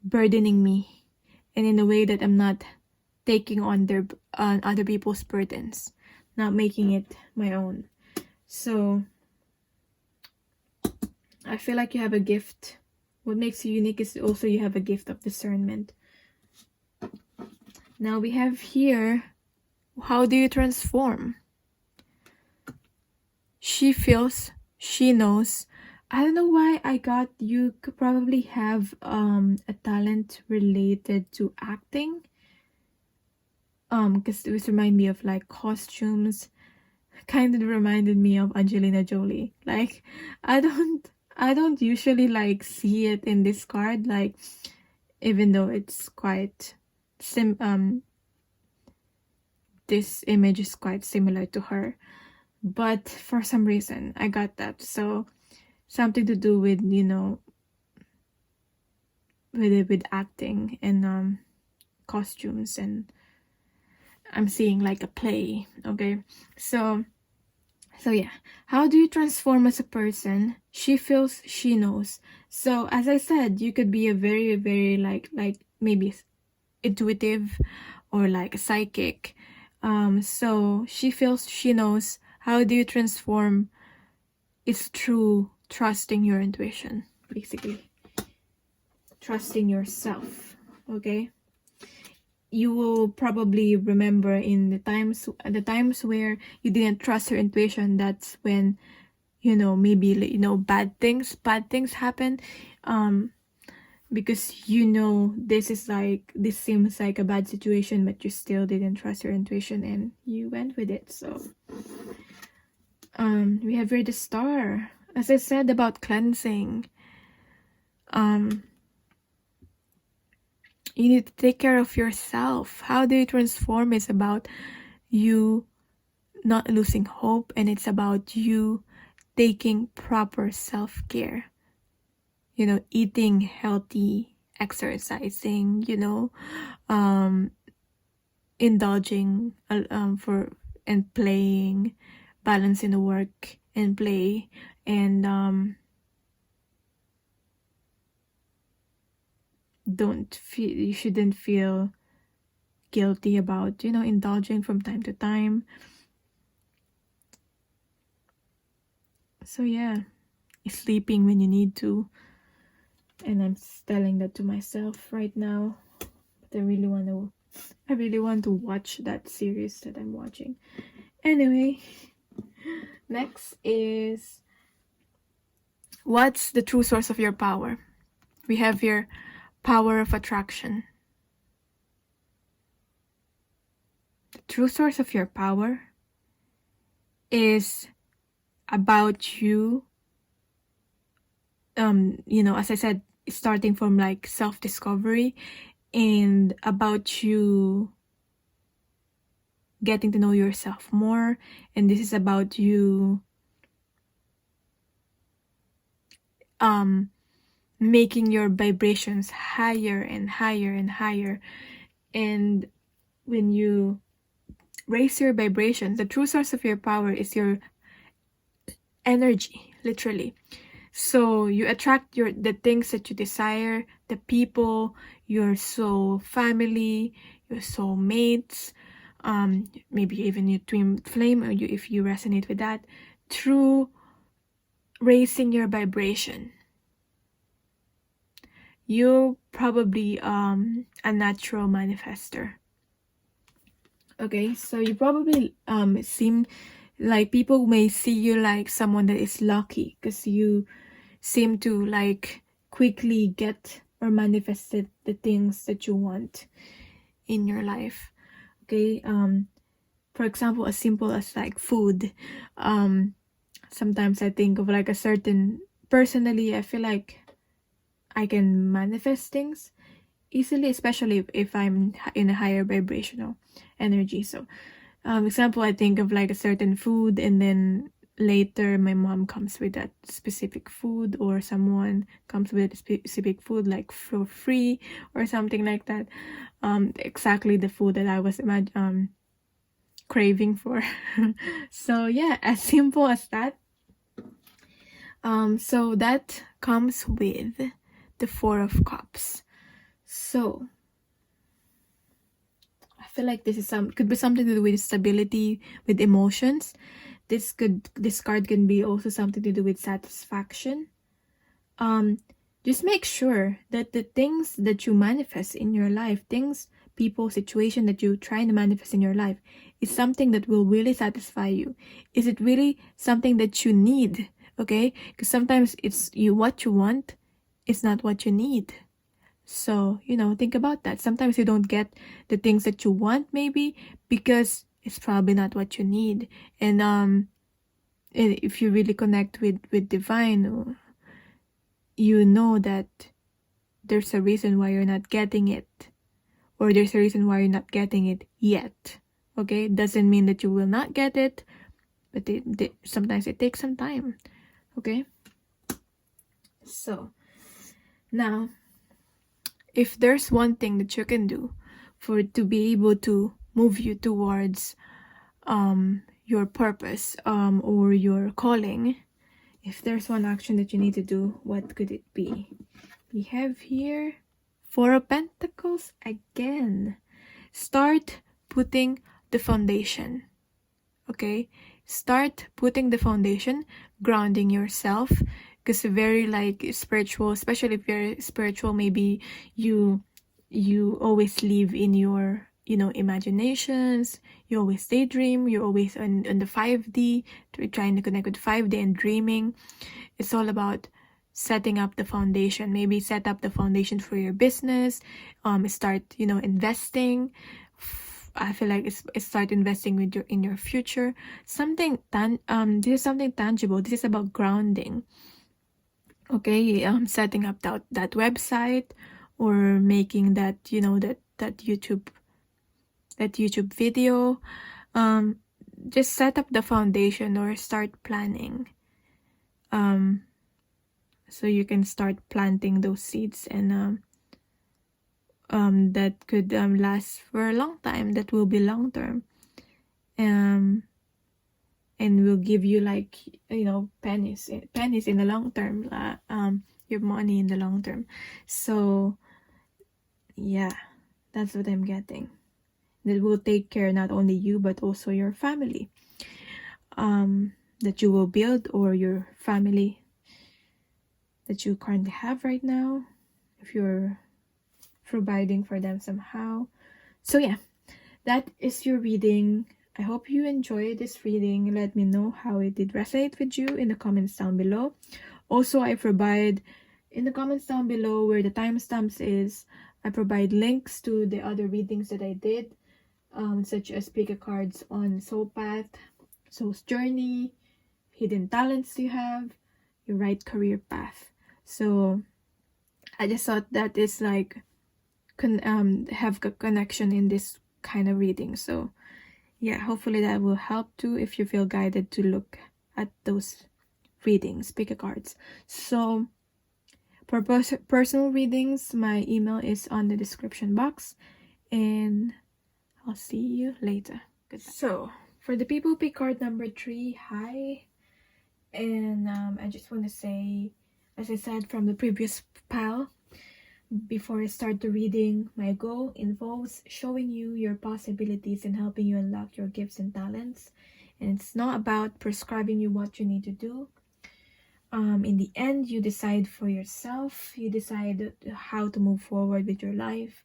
burdening me, and in a way that I'm not taking on their other people's burdens, not making it my own. So I feel like you have a gift. What makes you unique is also you have a gift of discernment. Now we have here, how do you transform? She feels, she knows. I don't know why I got, you could probably have a talent related to acting. Because it was remind me of like costumes. Kind of reminded me of Angelina Jolie. Like I don't usually like see it in this card, like even though it's quite this image is quite similar to her, but for some reason I got that. So something to do with, you know, with acting and costumes, and I'm seeing like a play. Okay, so yeah, how do you transform as a person? She feels, she knows. So as I said, you could be a very, very like maybe intuitive or like a psychic. So she feels, she knows. How do you transform? It's through trusting your intuition, basically. Trusting yourself, okay? You will probably remember in the times where you didn't trust your intuition. That's when, maybe, bad things happen, because this seems like a bad situation, but you still didn't trust your intuition and you went with it. So we have here the Star. As I said about cleansing, you need to take care of yourself. How do you transform? It's about you not losing hope, and it's about you taking proper self-care. Eating healthy, exercising, indulging and playing, balancing the work and play, and you shouldn't feel guilty about indulging from time to time. So yeah, sleeping when you need to, and I'm telling that to myself right now, but I really want to watch that series that I'm watching. Anyway, next is, what's the true source of your power? We have your power of attraction. The true source of your power is about you, as I said, starting from like self-discovery, and about you getting to know yourself more. And this is about you making your vibrations higher and higher and higher. And when you raise your vibrations, the true source of your power is your energy, literally. So you attract the things that you desire, the people, your soul family, your soul mates, maybe even your twin flame, or if you resonate with that, through raising your vibration. You're probably a natural manifester. Okay, so you probably seem like people may see you like someone that is lucky, because you seem to like quickly get or manifested the things that you want in your life. Okay, for example, as simple as like food. Sometimes I think of like a certain, personally, I feel like I can manifest things easily, especially if I'm in a higher vibrational energy. So example, I think of like a certain food, and then later my mom comes with that specific food, or someone comes with a specific food like for free or something like that. Exactly the food that I was craving for. So yeah, as simple as that. So that comes with the Four of Cups. So I feel like this is could be something to do with stability, with emotions. This card can be also something to do with satisfaction. Just make sure that the things that you manifest in your life, things, people, situation that you try to manifest in your life, is something that will really satisfy you. Is it really something that you need? Okay, because sometimes it's what you want is not what you need. So, think about that. Sometimes you don't get the things that you want, maybe because it's probably not what you need. And if you really connect with divine, you know that there's a reason why you're not getting it, or there's a reason why you're not getting it yet. Okay, doesn't mean that you will not get it, but sometimes it takes some time. Okay, so now, if there's one thing that you can do to be able to move you towards your purpose or your calling, if there's one action that you need to do, what could it be? We have here Four of Pentacles again. Start putting the foundation. Okay, start putting the foundation, grounding yourself, because very like spiritual, especially if you're spiritual, maybe you always live in your, you know, imaginations. You always daydream. You're always on the 5D, trying to connect with 5D and dreaming. It's all about setting up the foundation. Maybe set up the foundation for your business. Start, you know, investing. I feel like it's start investing with in your future. Something this is something tangible. This is about grounding. Okay, setting up that website, or making that, you know, that YouTube video. Just set up the foundation or start planning. So you can start planting those seeds, and that could last for a long time. That will be long term, and will give you, like, you know, pennies in the long term, your money in the long term. So yeah, that's what I'm getting. That will take care not only you but also your family, that you will build, or your family that you currently have right now, if you're providing for them somehow. So yeah, that is your reading. I hope you enjoyed this reading. Let me know how it did resonate with you in the comments down below. Also, I provide in the comments down below where the timestamps is, I provide links to the other readings that I did, such as pickacards on Soul Path, Soul's Journey, hidden talents you have, your right career path. So I just thought that is like have a connection in this kind of reading. So yeah, hopefully that will help too if you feel guided to look at those readings, pickacards. So for personal readings, my email is on the description box, and I'll see you later. Goodbye. So for the people who pick card number 3, hi. And I just want to say, as I said from the previous pile, before I start the reading, my goal involves showing you your possibilities and helping you unlock your gifts and talents. And it's not about prescribing you what you need to do. In the end, you decide for yourself. You decide how to move forward with your life.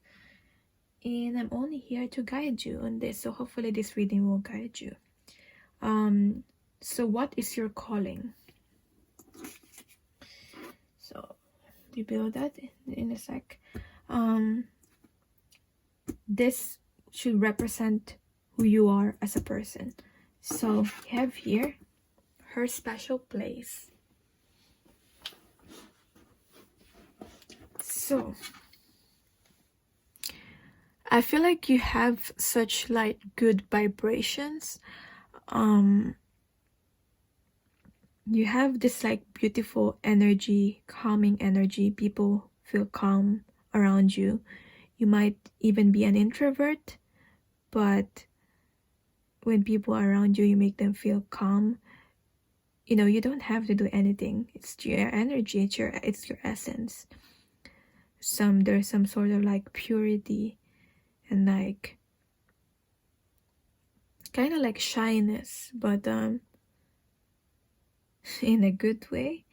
And I'm only here to guide you on this. So hopefully this reading will guide you. So what is your calling? So reveal that in a sec. This should represent who you are as a person. So we have here her special place. So I feel like you have such like good vibrations. You have this like beautiful energy, calming energy. People feel calm around you. You might even be an introvert, but when people are around you, you make them feel calm. You know, you don't have to do anything. It's your energy, it's your essence. There's some sort of like purity and like kind of like shyness, but in a good way.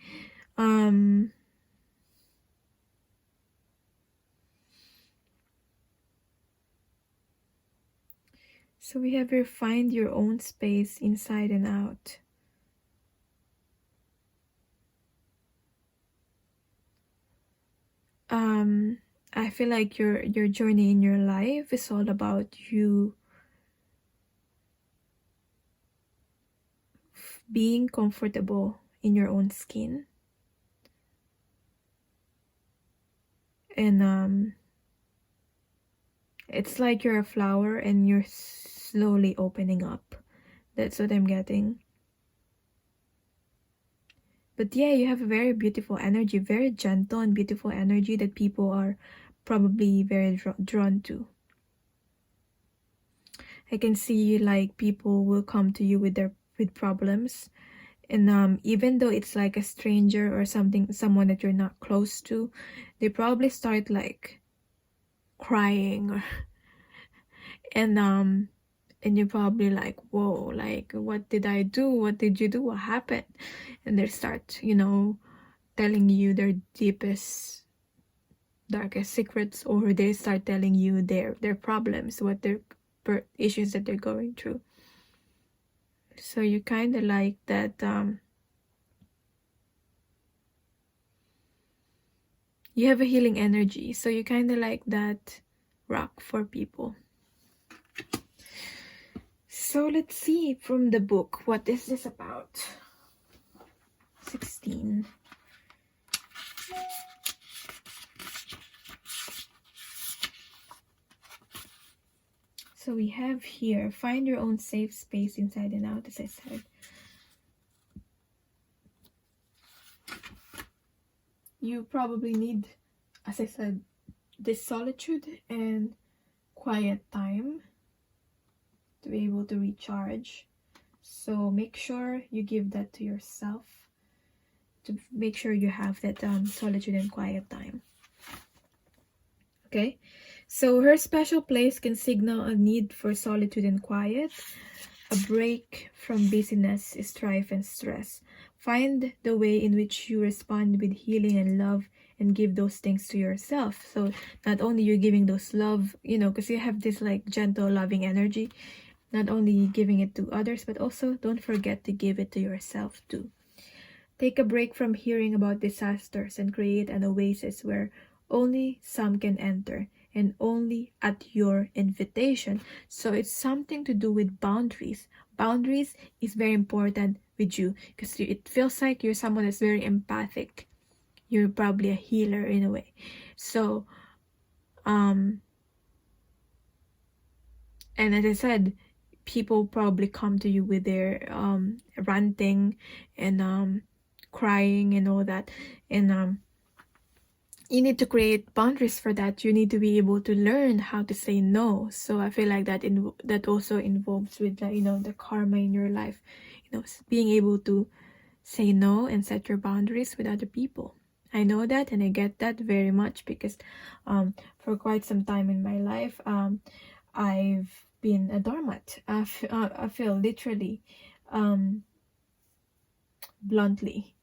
So we have here, find your own space inside and out. I feel like your journey in your life is all about you being comfortable in your own skin, and it's like you're a flower and you're slowly opening up. That's what I'm getting. But yeah, you have a very beautiful energy, very gentle and beautiful energy that people are probably very drawn to. I can see like people will come to you with problems, and even though it's like a stranger or someone that you're not close to, they probably start like crying, or and you're probably like, whoa, like what did I do? What did you do? What happened? And they start, you know, telling you their deepest, darkest secrets, or they start telling you their problems, what their issues that they're going through. So you kind of like that you have a healing energy, so you kind of like that rock for people. So let's see from the book, what is this about? 16. So we have here, find your own safe space inside and out, as I said. You probably need, as I said, this solitude and quiet time to be able to recharge. So make sure you give that to yourself, to make sure you have that solitude and quiet time. Okay, so her special place can signal a need for solitude and quiet, a break from busyness, strife, and stress. Find the way in which you respond with healing and love, and give those things to yourself. So not only you're giving those love, you know, because you have this like gentle, loving energy, not only giving it to others, but also don't forget to give it to yourself too. Take a break from hearing about disasters and create an oasis where only some can enter, and only at your invitation. So it's something to do with boundaries. Boundaries is very important with you, because it feels like you're someone that's very empathic. You're probably a healer in a way. So and as I said, people probably come to you with their ranting and crying and all that, and you need to create boundaries for that. You need to be able to learn how to say no. So I feel like that also involves with the, you know, the karma in your life, you know, being able to say no and set your boundaries with other people. I know that, and I get that very much, because for quite some time in my life I've been a doormat. I feel literally, bluntly,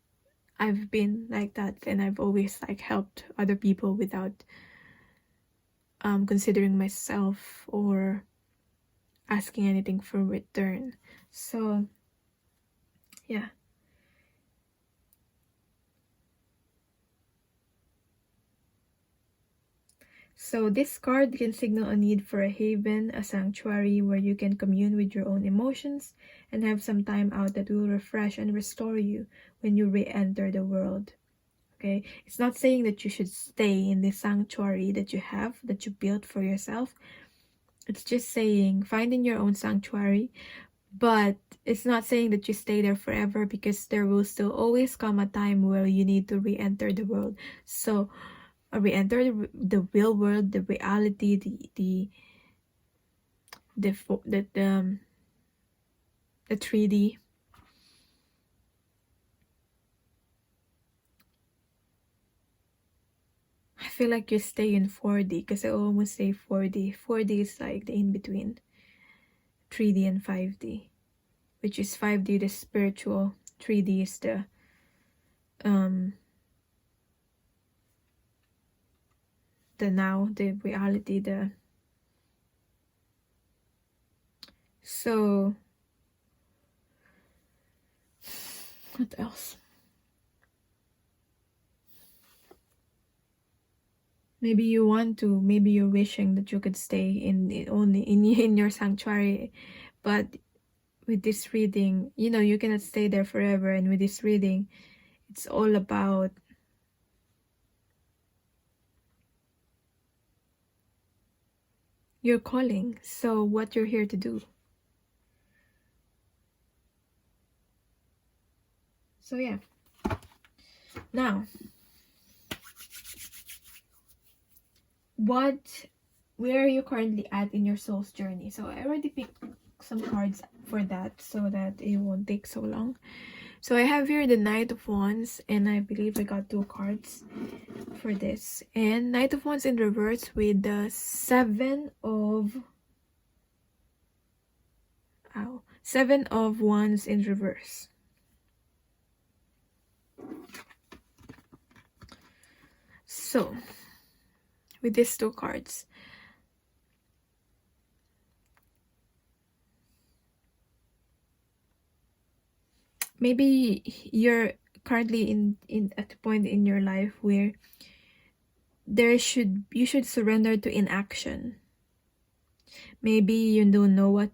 I've been like that, and I've always like helped other people without considering myself or asking anything for return. So yeah. So this card can signal a need for a haven, a sanctuary where you can commune with your own emotions and have some time out that will refresh and restore you when you re-enter the world. Okay, it's not saying that you should stay in the sanctuary that you have, that you built for yourself. It's just saying finding your own sanctuary, but it's not saying that you stay there forever, because there will still always come a time where you need to re-enter the world. So re-enter the real world, the reality, the 3D. I feel like you stay in 4D, because I almost say 4D. 4D is like the in-between 3D and 5D, which is 5D the spiritual, 3D is the now, the reality, the so what else? Maybe you want to, maybe you're wishing that you could stay only in your sanctuary, but with this reading, you know, you cannot stay there forever. And with this reading, it's all about your calling, so what you're here to do. So yeah, now where are you currently at in your soul's journey? So I already picked some cards for that, so that it won't take so long. So I have here the Knight of Wands, and I believe I got 2 cards for this. And Knight of Wands in reverse with the 7 of Wands in reverse. So with these two cards, maybe you're currently in at a point in your life where you should surrender to inaction. Maybe you don't know what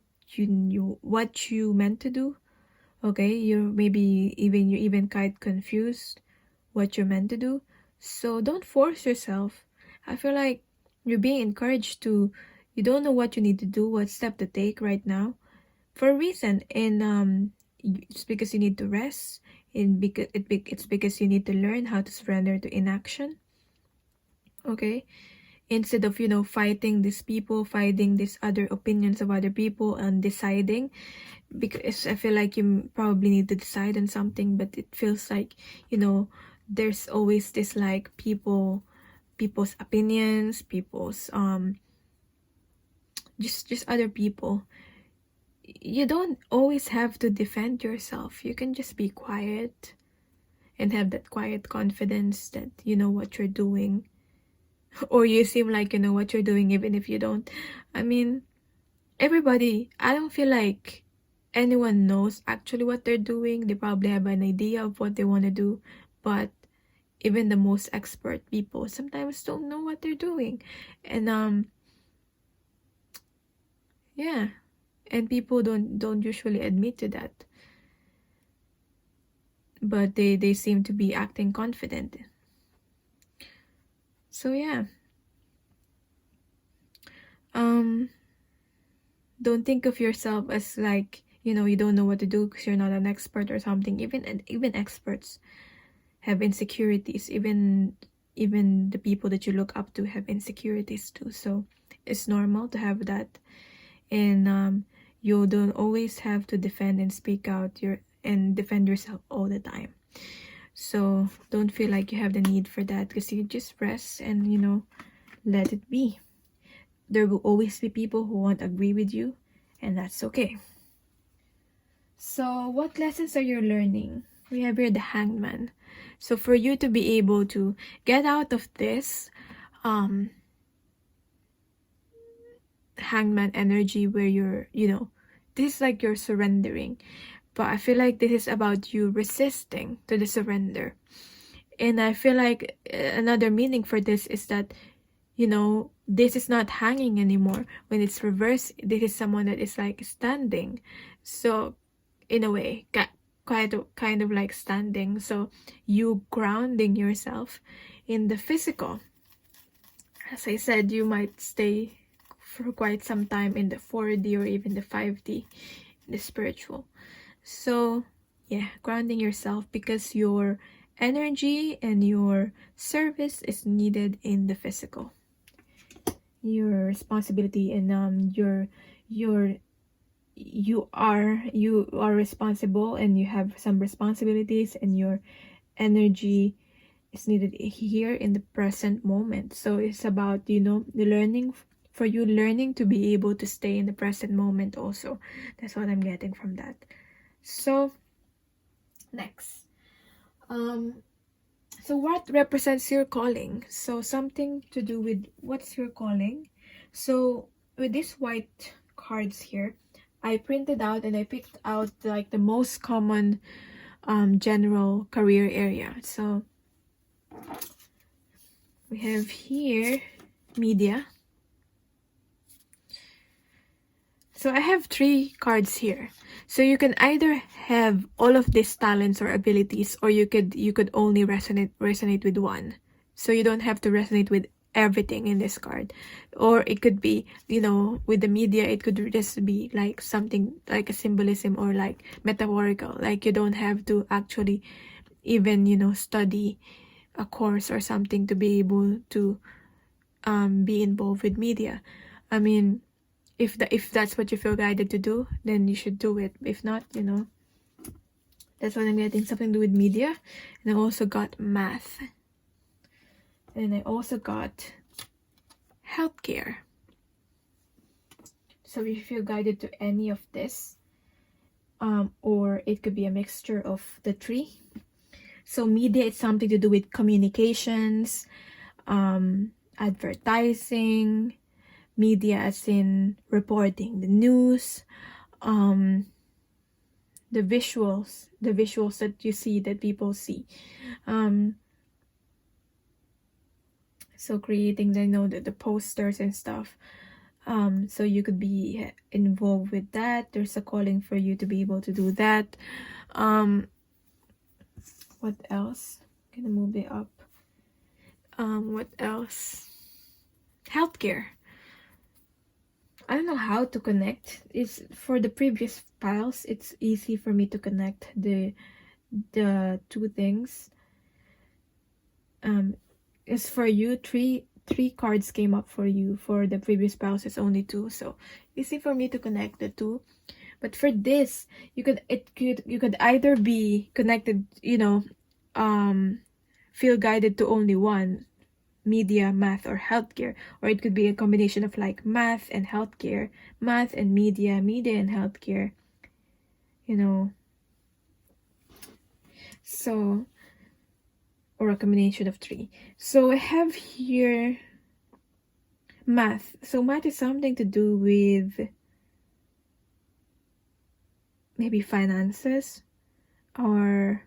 you meant to do. Okay, you're even quite confused what you're meant to do. So don't force yourself. I feel like you're being encouraged to, you don't know what you need to do, what step to take right now, for a reason. And it's because you need to rest, and it's because you need to learn how to surrender to inaction. Okay, instead of fighting these people, fighting these other opinions of other people, and deciding, because I feel like you probably need to decide on something, but it feels like there's always this like people's opinions, people's just other people. You don't always have to defend yourself. You can just be quiet and have that quiet confidence that you know what you're doing, or you seem like you know what you're doing even if you don't. I mean, I don't feel like anyone knows actually what they're doing. They probably have an idea of what they want to do, but even the most expert people sometimes don't know what they're doing. And yeah, and people don't usually admit to that, but they seem to be acting confident. So yeah, don't think of yourself as like you don't know what to do because you're not an expert or something. Even experts have insecurities. Even the people that you look up to have insecurities too. So it's normal to have that. And you don't always have to defend and speak out and defend yourself all the time. So don't feel like you have the need for that, because you just rest and let it be. There will always be people who won't agree with you, and that's okay. So what lessons are you learning? We have here the Hangman. So for you to be able to get out of this Hangman energy where you're this is like you're surrendering, but I feel like this is about you resisting to the surrender. And I feel like another meaning for this is that this is not hanging anymore. When it's reversed, this is someone that is like standing. So in a way, kind of like standing. So you grounding yourself in the physical. As I said, you might stay for quite some time in the 4D or even the 5D, the spiritual. So yeah, grounding yourself, because your energy and your service is needed in the physical. Your responsibility and you are responsible, and you have some responsibilities, and your energy is needed here in the present moment. So it's about learning to be able to stay in the present moment also. That's what I'm getting from that. So next, so what represents your calling? So something to do with what's your calling. So with these white cards here, I printed out and I picked out like the most common general career area. So we have here media. So I have 3 cards here. So you can either have all of these talents or abilities, or you could only resonate with one. So you don't have to resonate with everything in this card. Or it could be, with the media, it could just be like something like a symbolism or like metaphorical. Like you don't have to actually even, study a course or something to be able to be involved with media. I mean, if that's what you feel guided to do, then you should do it. If not, that's what I'm getting, something to do with media. And I also got math, and I also got healthcare. So if you feel guided to any of this, or it could be a mixture of the 3. So media is something to do with communications, advertising, media as in reporting the news, the visuals that you see, that people see. So creating the posters and stuff. So you could be involved with that. There's a calling for you to be able to do that. What else? Gonna move it up. What else? Healthcare. I don't know how to connect. It's for the previous piles, it's easy for me to connect the two things. It's for you, three cards came up for you. For the previous piles, it's only two, so easy for me to connect the two. But for this, you could either be connected, feel guided to only one, media, math, or healthcare, or it could be a combination of like math and healthcare, math and media and healthcare, so, or a combination of three. So I have here math. So math is something to do with maybe finances, or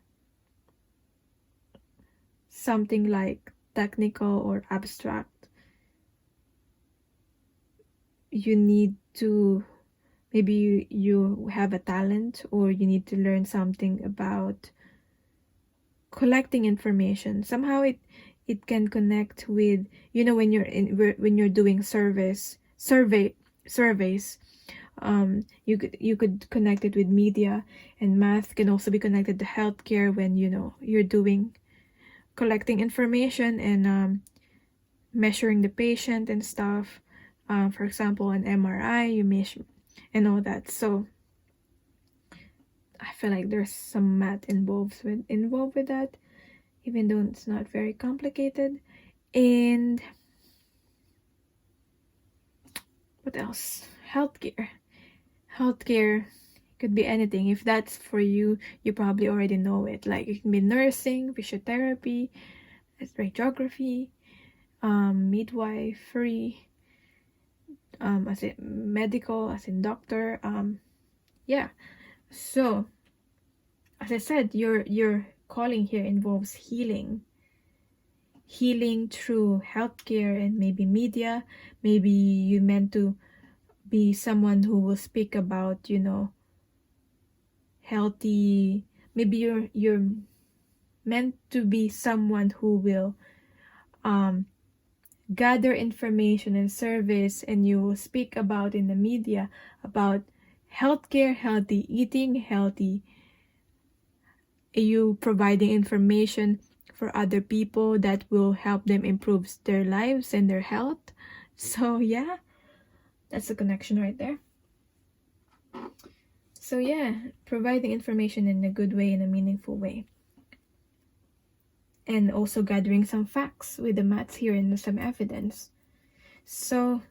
something like technical or abstract. You need to, maybe you have a talent, or you need to learn something about collecting information. Somehow it can connect with, when you're doing surveys, you could connect it with media, and math can also be connected to healthcare when you're doing collecting information and measuring the patient and stuff. For example, an MRI, you measure and all that. So I feel like there's some math involved with that, even though it's not very complicated. And what else? Healthcare could be anything. If that's for you, you probably already know it. Like, it can be nursing, physiotherapy, radiography, midwifery, as in medical, as in doctor. Yeah. So, as I said, your calling here involves healing through healthcare and maybe media. Maybe you meant to be someone who will speak about, healthy. Maybe you're meant to be someone who will gather information and service, and you will speak about in the media about healthcare, healthy eating, you providing information for other people that will help them improve their lives and their health. So yeah, that's a connection right there. So yeah, providing information in a good way, in a meaningful way. And also gathering some facts with the maths here and some evidence. So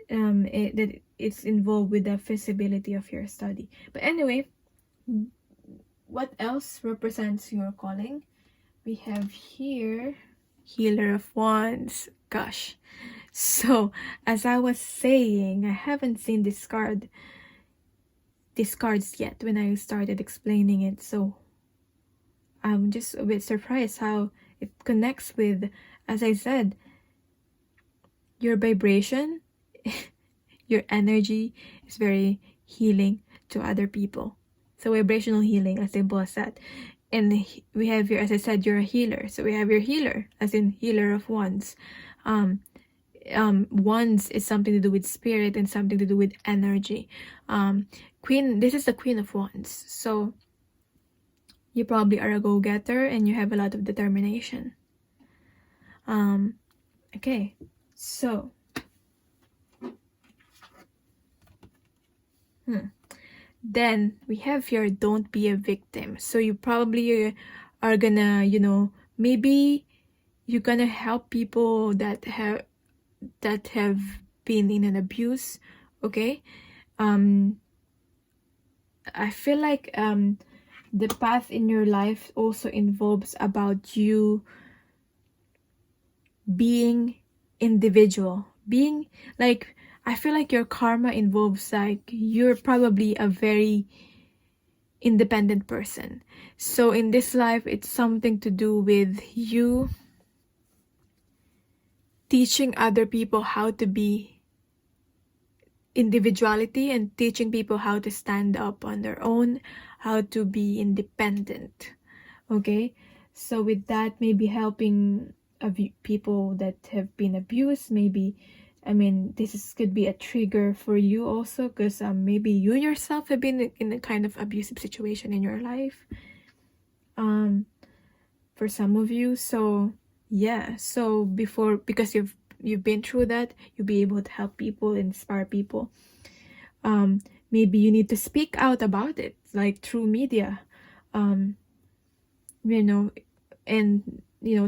it's involved with the feasibility of your study. But anyway, what else represents your calling? We have here Healer of Wands. Gosh. So, as I was saying, I haven't seen these cards yet when I started explaining it. So, I'm just a bit surprised how it connects with, as I said, your vibration, your energy is very healing to other people. So vibrational healing, as simple as that. And we have here, as I said, you're a healer. So we have your healer, as in Healer of Wands. Wands is something to do with spirit and something to do with energy. This is the Queen of Wands. So you probably are a go-getter and you have a lot of determination. Okay, so then we have here, don't be a victim. So you probably are gonna, maybe you're gonna help people that have been in an abuse. Okay, I feel like the path in your life also involves about you being individual, being like, I feel like your karma involves like you're probably a very independent person. So in this life, it's something to do with you teaching other people how to be individuality and teaching people how to stand up on their own, how to be independent. Okay, so with that, maybe helping people that have been abused, maybe, I mean, could be a trigger for you also, because maybe you yourself have been in a kind of abusive situation in your life, for some of you. So yeah, so because you've been through that, you'll be able to help people, inspire people. Maybe you need to speak out about it, like through media, you know, and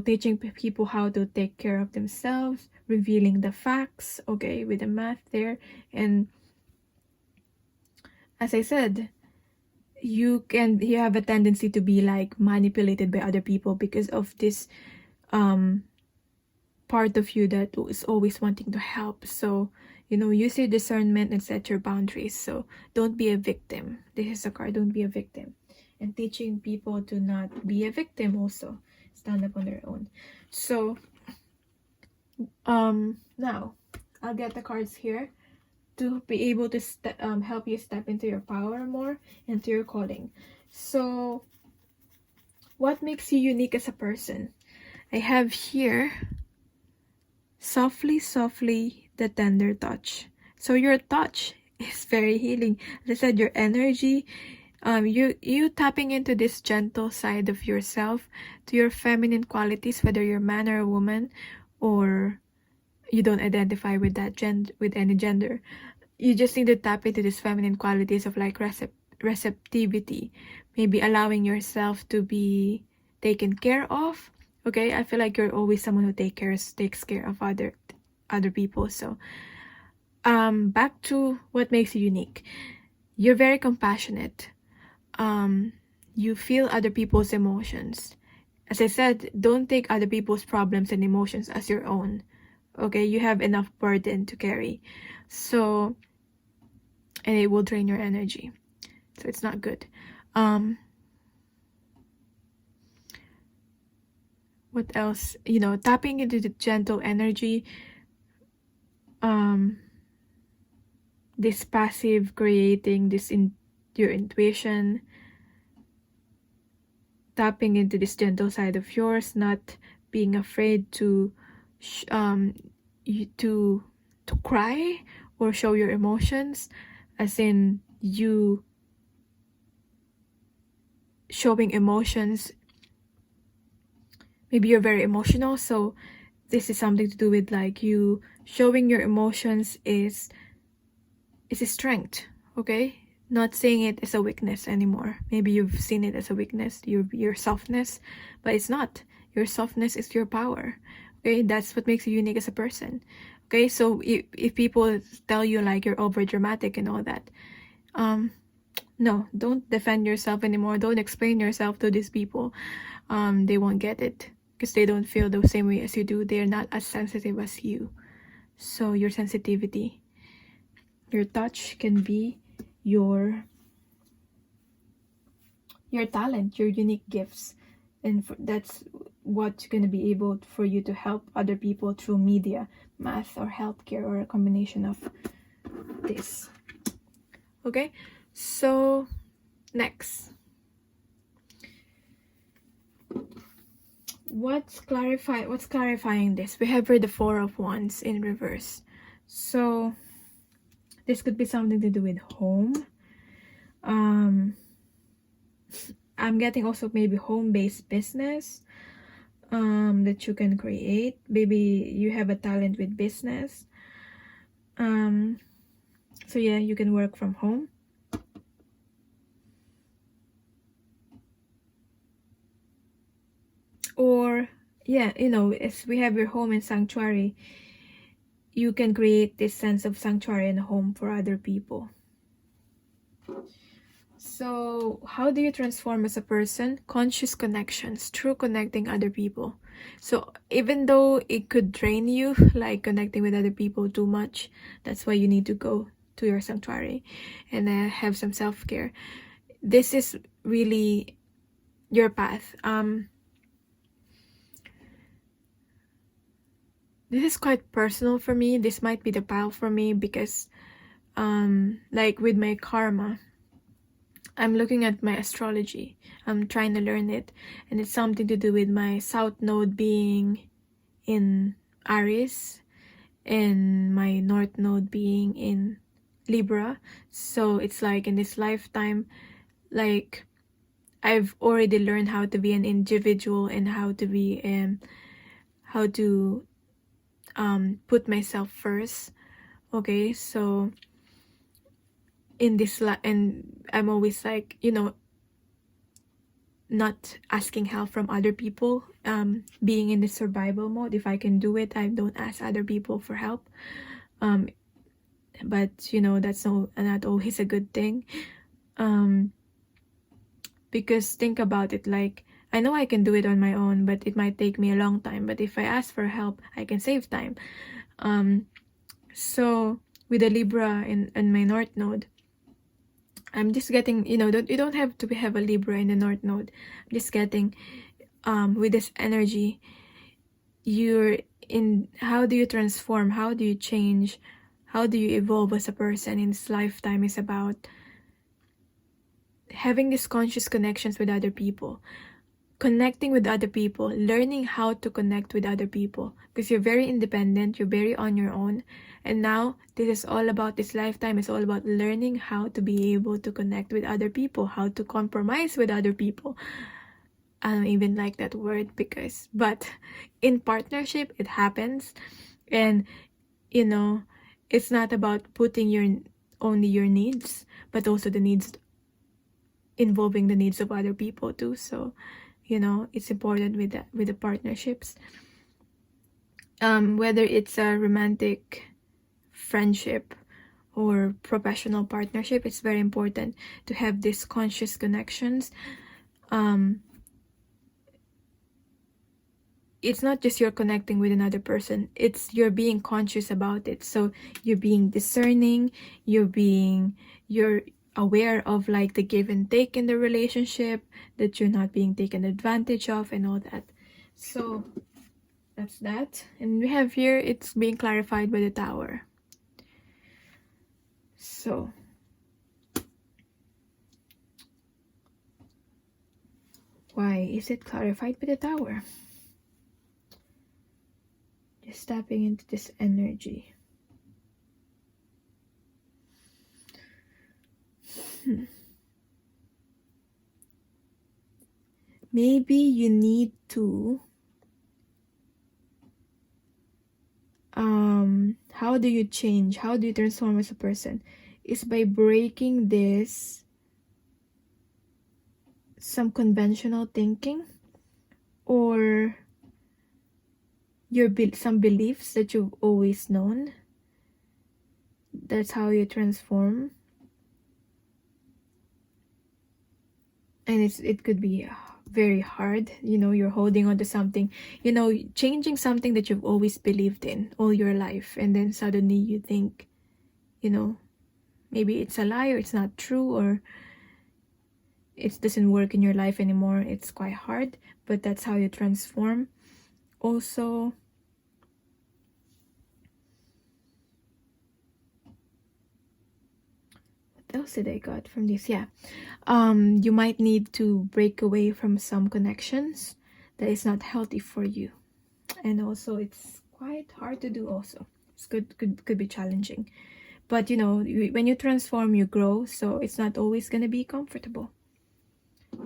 teaching people how to take care of themselves, revealing the facts, okay, with the math there. And as I said, you have a tendency to be like manipulated by other people because of this part of you that is always wanting to help. So use your discernment and set your boundaries. So don't be a victim. This is a card, don't be a victim. And teaching people to not be a victim also, stand up on their own. So now I'll get the cards here to be able to help you step into your power more, into your calling. So what makes you unique as a person? I have here softly, the tender touch. So your touch is very healing. As I said, your energy, you tapping into this gentle side of yourself, to your feminine qualities, whether you're a man or a woman, or you don't identify with that with any gender. You just need to tap into these feminine qualities of like receptivity, maybe allowing yourself to be taken care of. Okay, I feel like you're always someone who takes care of other people. So back to what makes you unique. You're very compassionate. You feel other people's emotions. As I said, don't take other people's problems and emotions as your own. Okay, you have enough burden to carry. So, and it will drain your energy. So it's not good. What else? Tapping into the gentle energy. This passive creating this in your intuition. Tapping into this gentle side of yours, not being afraid to cry or show your emotions, as in you showing emotions. Maybe you're very emotional, so this is something to do with like you showing your emotions is a strength. Okay, not seeing it as a weakness anymore. Maybe you've seen it as a weakness, your softness, but it's not. Your softness is your power. Okay, that's what makes you unique as a person. Okay, so if people tell you like you're over dramatic and all that, no, don't defend yourself anymore. Don't explain yourself to these people. They won't get it because they don't feel the same way as you do. They're not as sensitive as you. So your sensitivity, your touch can be your talent, your unique gifts, and that's what's going to be able for you to help other people through media, math, or healthcare, or a combination of this. Okay, so next, what's clarifying this? We have here the Four of Wands in reverse. So this could be something to do with home. I'm getting also maybe home-based business that you can create. Maybe you have a talent with business. So yeah, you can work from home. Or yeah, as we have your home and sanctuary, you can create this sense of sanctuary and home for other people. So, how do you transform as a person? Conscious connections through connecting other people. So, even though it could drain you, like connecting with other people too much, that's why you need to go to your sanctuary and have some self-care. This is really your path. This is quite personal for me. This might be the path for me because, like with my karma, I'm looking at my astrology. I'm trying to learn it, and it's something to do with my south node being in Aries and my north node being in Libra. So it's like in this lifetime, like I've already learned how to be an individual and how to be how to put myself first. Okay, so in this and I'm always like, you know, not asking help from other people, being in the survival mode. If I can do it, I don't ask other people for help, but you know, that's not always a good thing, because think about it, like I know I can do it on my own, but it might take me a long time. But if I ask for help, I can save time. So with the Libra in my north node, I'm just getting, you know, you don't have to have a Libra in the north node. I'm just getting, with this energy, you're in, how do you transform? How do you change? How do you evolve as a person in this lifetime is about having these conscious connections with other people, connecting with other people, learning how to connect with other people, because you're very independent, you're very on your own. And now this is all about, this lifetime is all about learning how to be able to connect with other people, how to compromise with other people. I don't even like that word, but in partnership it happens. And you know, it's not about putting only your needs, but also the needs, involving the needs of other people too. So you know, it's important with the partnerships, whether it's a romantic friendship or professional partnership. It's very important to have these conscious connections. It's not just you're connecting with another person, it's you're being conscious about it. So you're being discerning, you're aware of like the give and take in the relationship, that you're not being taken advantage of and all that. So that's that. And we have here, it's being clarified by the Tower. So why is it clarified by the Tower? Just tapping into this energy. Maybe you need to how do you change, how do you transform as a person, is by breaking this some conventional thinking, or some beliefs that you've always known. That's how you transform. And it could be very hard, you know, you're holding on to something, you know, changing something that you've always believed in all your life, and then suddenly you think, you know, maybe it's a lie, or it's not true, or it doesn't work in your life anymore. It's quite hard, but that's how you transform. Also, what else did I got from this? Yeah, you might need to break away from some connections that is not healthy for you, and also it's quite hard to do. Also, it's could be challenging, but you know, when you transform, you grow. So it's not always gonna be comfortable.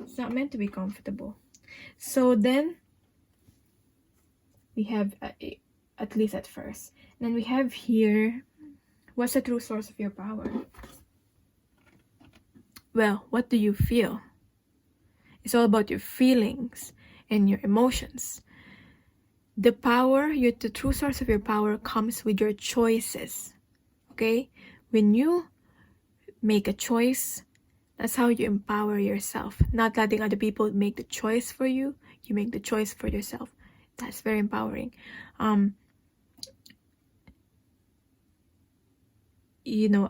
It's not meant to be comfortable. So then we have, at least at first, then we have here, what's the true source of your power? Well, what do you feel? It's all about your feelings and your emotions. The power, the true source of your power comes with your choices. Okay? When you make a choice, That's how you empower yourself. Not letting other people make the choice for you. You make the choice for yourself. That's very empowering. You know,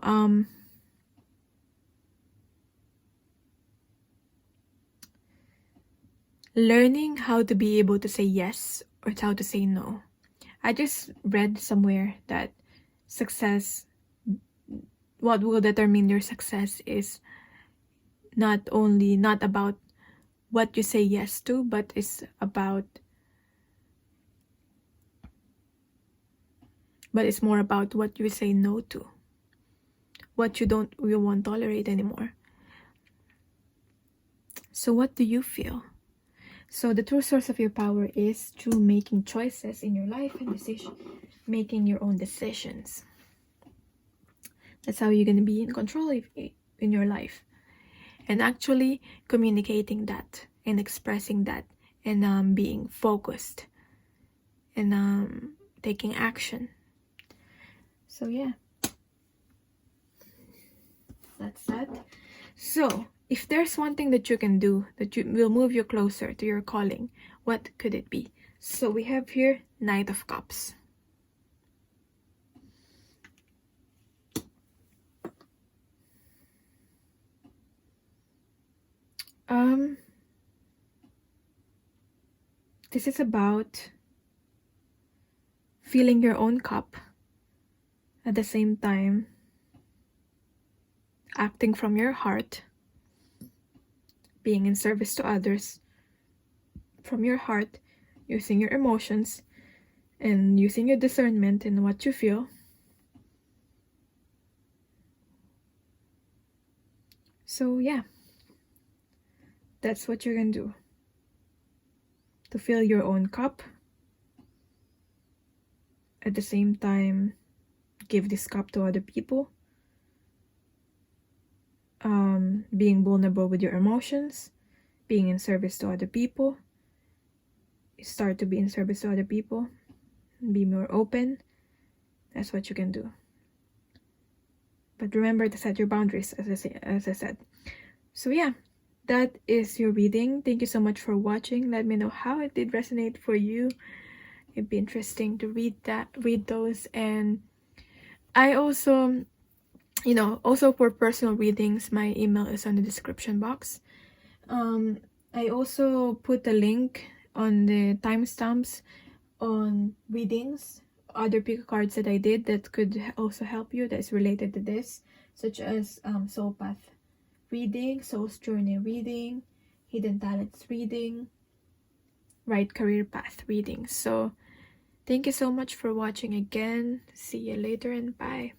learning how to be able to say yes or how to say no. I just read somewhere that success, what will determine your success is not about what you say yes to, but it's more about what you say no to, what you won't tolerate anymore. So what do you feel? So the true source of your power is through making choices in your life and making your own decisions. That's how you're going to be in control in your life, and actually communicating that and expressing that, and being focused, and taking action. So yeah, that's that. So if there's one thing that you can do that will move you closer to your calling, what could it be? So we have here Knight of Cups. This is about filling your own cup, at the same time acting from your heart, being in service to others from your heart, using your emotions and using your discernment in what you feel. So yeah, that's what you're gonna do. To fill your own cup, at the same time give this cup to other people, being vulnerable with your emotions, being in service to other people. Start to be in service to other people, be more open. That's what you can do. But remember to set your boundaries, as I said. So yeah, that is your reading. Thank you so much for watching. Let me know how it did resonate for you. It'd be interesting to read those. And I also, also for personal readings, my email is on the description box. I also put a link on the timestamps on readings, other pickcards that I did that could also help you, that's related to this, such as Soul Path reading, Soul's Journey reading, Hidden Talents reading, Right Career Path reading. So thank you so much for watching again. See you later, and bye.